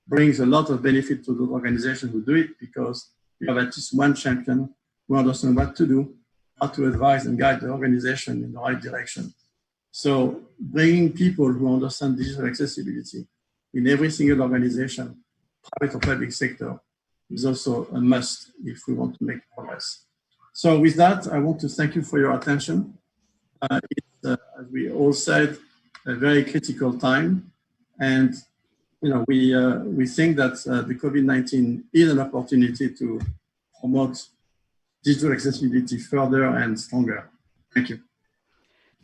brings a lot of benefit to the organization who do it because we have at least one champion who understands what to do, how to advise and guide the organization in the right direction. So bringing people who understand digital accessibility in every single organization, private or public sector, is also a must if we want to make progress. So with that, I want to thank you for your attention. It's, as we all said, a very critical time. And we think that the COVID-19 is an opportunity to promote digital accessibility further and stronger. Thank you.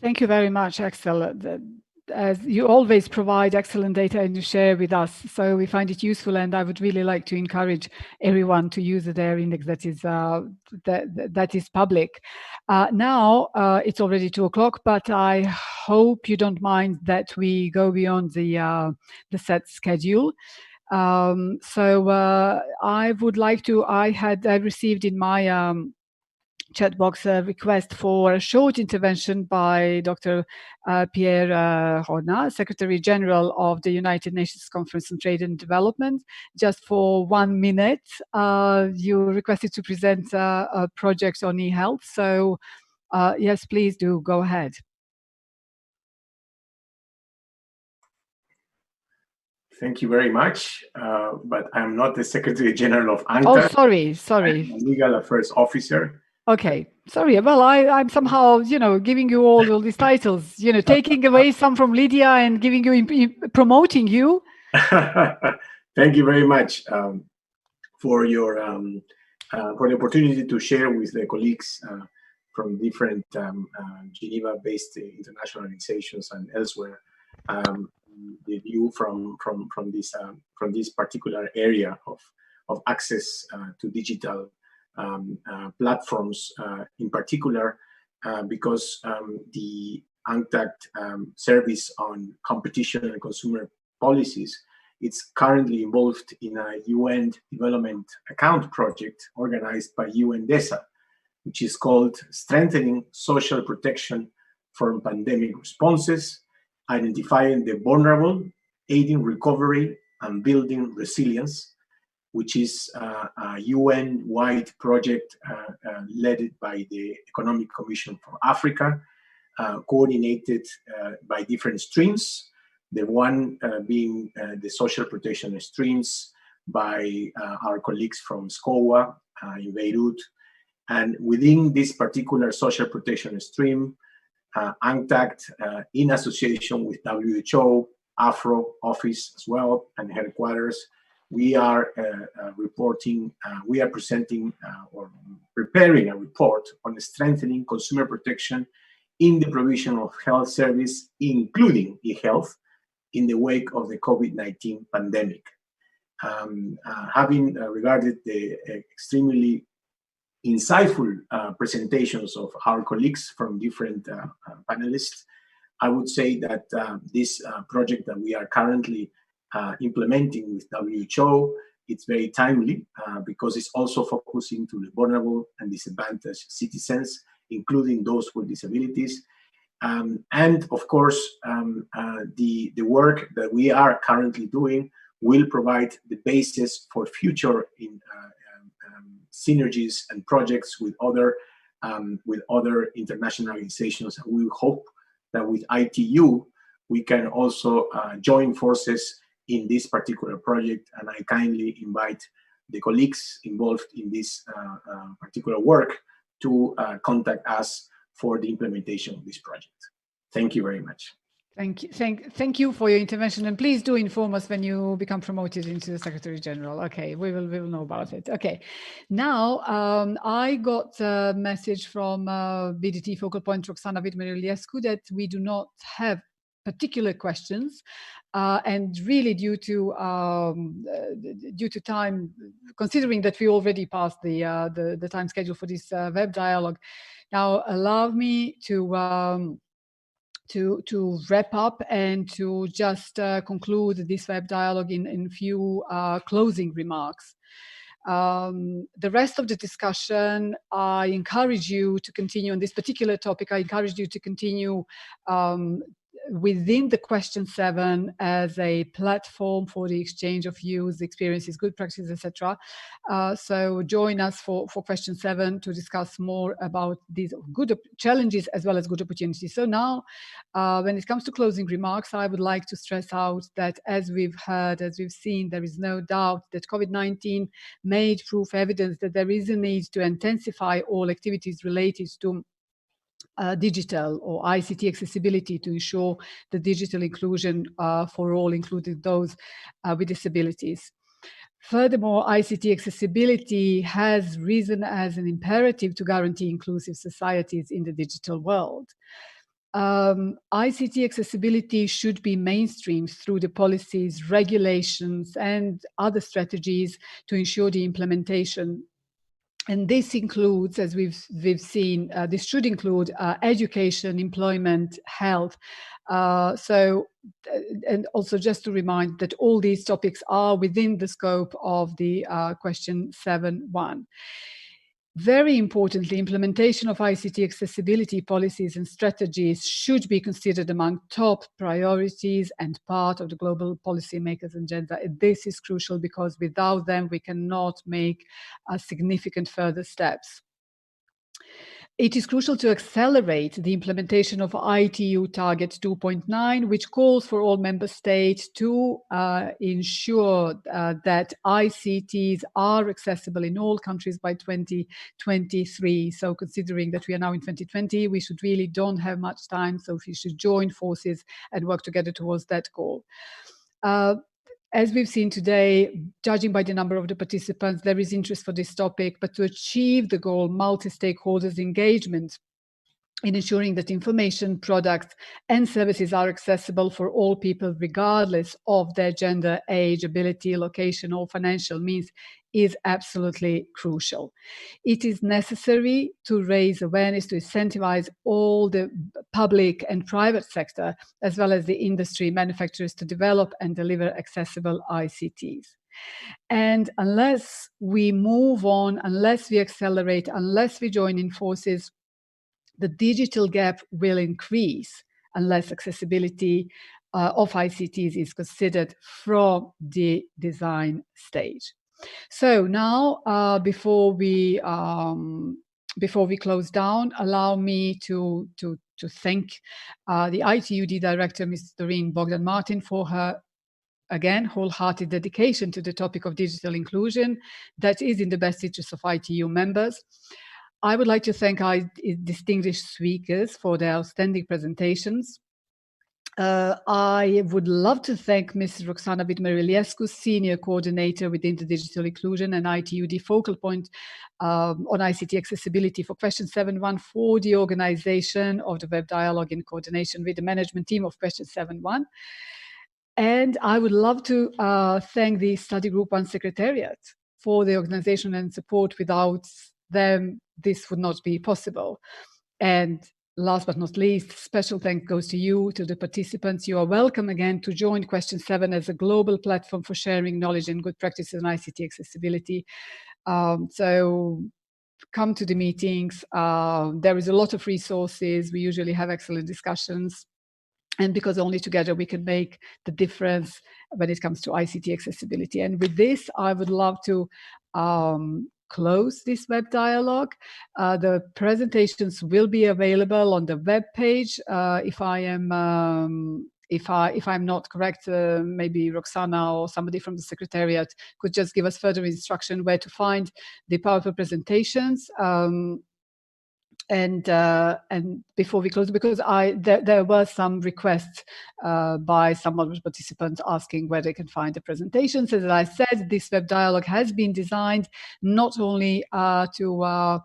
Thank you very much, Axel. As you always provide excellent data and you share with us, so we find it useful, and I would really like to encourage everyone to use the DARE index that is public. Now it's already 2 o'clock, but I hope you don't mind that we go beyond the set schedule. I would like to. I had received in my chat box a request for a short intervention by Dr. Pierre Rona, Secretary General of the United Nations Conference on Trade and Development. Just for 1 minute, you requested to present a project on e-health. So yes, please do go ahead. Thank you very much, but I'm not the Secretary General of UNDESA. Oh, sorry. I'm a legal affairs officer. Okay, sorry. Well, I'm somehow, giving you all these titles, taking away some from Lidia and giving you, promoting you. Thank you very much for your for the opportunity to share with the colleagues from different Geneva-based international organizations and elsewhere the view from this particular area of access to digital platforms, in particular because the UNCTAD service on competition and consumer policies, it's currently involved in a UN Development Account project organized by UNDESA, which is called Strengthening Social Protection for Pandemic Responses, Identifying the Vulnerable, Aiding Recovery, and Building Resilience, which is a UN-wide project led by the Economic Commission for Africa, coordinated by different streams, the one being the social protection streams by our colleagues from SCOA in Beirut. And within this particular social protection stream, UNCTAD, in association with WHO, AFRO office as well, and headquarters, we are presenting or preparing a report on strengthening consumer protection in the provision of health service, including e-health, in the wake of the COVID-19 pandemic. Having regarded the extremely insightful presentations of our colleagues from different panelists, I would say that this project that we are currently implementing with WHO, it's very timely because it's also focusing to the vulnerable and disadvantaged citizens, including those with disabilities. And of course, the work that we are currently doing will provide the basis for future synergies and projects with other international organizations. And we hope that with ITU, we can also join forces in this particular project. And I kindly invite the colleagues involved in this particular work to contact us for the implementation of this project. Thank you very much. Thank you for your intervention, and please do inform us when you become promoted into the Secretary General. Okay, we will know about it. Okay, now I got a message from BDT Focal Point Roxana Vitmeriulescu that we do not have particular questions, and really due to time, considering that we already passed the time schedule for this web dialogue. Now allow me to wrap up and to just conclude this web dialogue in few closing remarks. The rest of the discussion, I encourage you to continue on this particular topic. I encourage you to continue within the question 7 as a platform for the exchange of views, experiences, good practices, etc. So join us for question 7 to discuss more about these good challenges as well as good opportunities. So now, when it comes to closing remarks, I would like to stress out that as we've heard, as we've seen, there is no doubt that COVID-19 made proof evidence that there is a need to intensify all activities related to digital or ICT accessibility to ensure the digital inclusion for all, including those with disabilities. Furthermore, ICT accessibility has risen as an imperative to guarantee inclusive societies in the digital world. ICT accessibility should be mainstreamed through the policies, regulations, and other strategies to ensure the implementation. And this includes, as we've seen, this should include education, employment, health. And also just to remind that all these topics are within the scope of the question 7.1. Very importantly, implementation of ICT accessibility policies and strategies should be considered among top priorities and part of the global policymakers' agenda. This is crucial because without them, we cannot make significant further steps. It is crucial to accelerate the implementation of ITU Target 2.9, which calls for all member states to ensure that ICTs are accessible in all countries by 2023. So considering that we are now in 2020, we should really don't have much time. So we should join forces and work together towards that goal. As we've seen today, judging by the number of the participants, there is interest for this topic, but to achieve the goal, multi-stakeholders engagement in ensuring that information, products, and services are accessible for all people, regardless of their gender, age, ability, location, or financial means, is absolutely crucial. It is necessary to raise awareness, to incentivize all the public and private sector, as well as the industry manufacturers, to develop and deliver accessible ICTs. And unless we move on, unless we accelerate, unless we join in forces, the digital gap will increase unless accessibility of ICTs is considered from the design stage. So now, before we close down, allow me to thank the ITUD director, Ms. Doreen Bogdan Martin, for her, again, wholehearted dedication to the topic of digital inclusion that is in the best interest of ITU members. I would like to thank our distinguished speakers for their outstanding presentations. I would love to thank Ms. Roxana Vidmar-Iliescu, Senior Coordinator within the Digital Inclusion and ITUD Focal Point on ICT Accessibility for Question 7.1 for the organization of the web dialogue in coordination with the management team of Question 7.1. And I would love to thank the Study Group 1 Secretariat for the organization and support. Without them, this would not be possible. And last but not least, special thanks goes to you, to the participants. You are welcome again to join Question 7 as a global platform for sharing knowledge and good practices in ICT accessibility. So come to the meetings. There is a lot of resources. We usually have excellent discussions. And because only together we can make the difference when it comes to ICT accessibility. And with this, I would love to close this web dialogue. The presentations will be available on the web page. If I'm not correct, maybe Roxana or somebody from the Secretariat could just give us further instruction where to find the PowerPoint presentations. And before we close, because there were some requests by some of the participants asking where they can find the presentations. As I said, this web dialogue has been designed not only to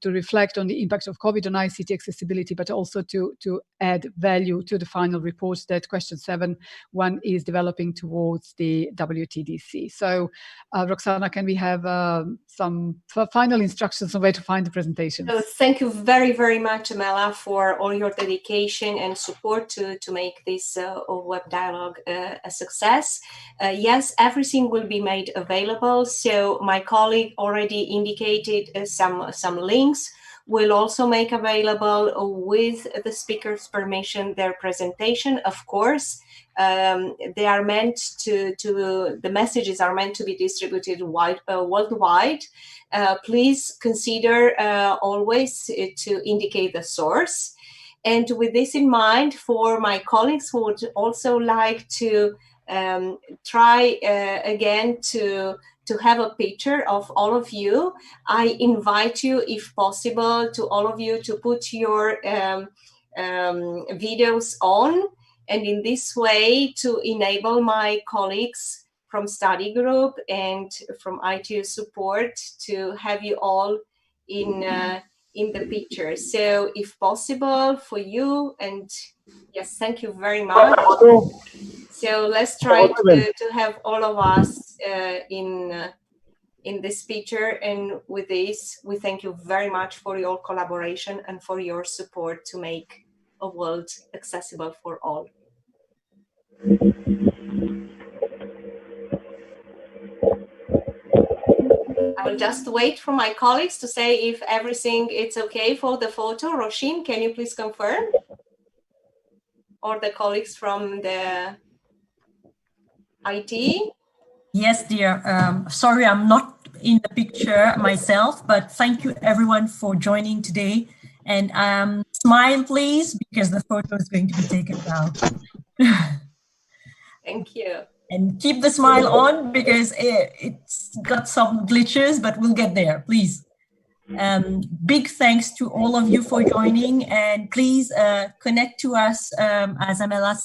reflect on the impact of COVID on ICT accessibility, but also to add value to the final report that Question 7.1 is developing towards the WTDC. So, Roxana, can we have some final instructions on where to find the presentation? So thank you very, very much, Amela, for all your dedication and support to make this web dialogue a success. Yes, everything will be made available. So my colleague already indicated some links. We'll also make available, with the speaker's permission, their presentation. Of course, they are meant the messages are meant to be distributed worldwide. Please consider always to indicate the source. And with this in mind, for my colleagues who would also like to try again to have a picture of all of you, I invite you, if possible, to all of you to put your videos on, and in this way to enable my colleagues from study group and from ITU support to have you all in the picture. So if possible for you, and yes, thank you very much. So let's try to have all of us in this picture. And with this, we thank you very much for your collaboration and for your support to make a world accessible for all. I'll just wait for my colleagues to say if everything is okay for the photo. Roshin, can you please confirm? Or the colleagues from the IT? Yes, dear. Sorry, I'm not in the picture myself, but thank you everyone for joining today. And smile, please, because the photo is going to be taken now. Thank you. And keep the smile on because it's got some glitches, but we'll get there, please. Big thanks to all of you for joining, and please connect to us, as Amela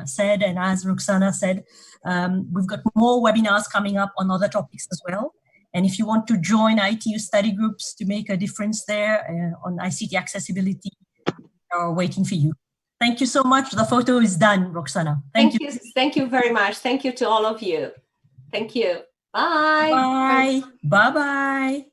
said and as Roxana said. We've got more webinars coming up on other topics as well. And if you want to join ITU study groups to make a difference there on ICT accessibility, are waiting for you. Thank you so much. The photo is done, Roxana. Thank you. Thank you very much. Thank you to all of you. Thank you. Bye. Bye. Bye-bye.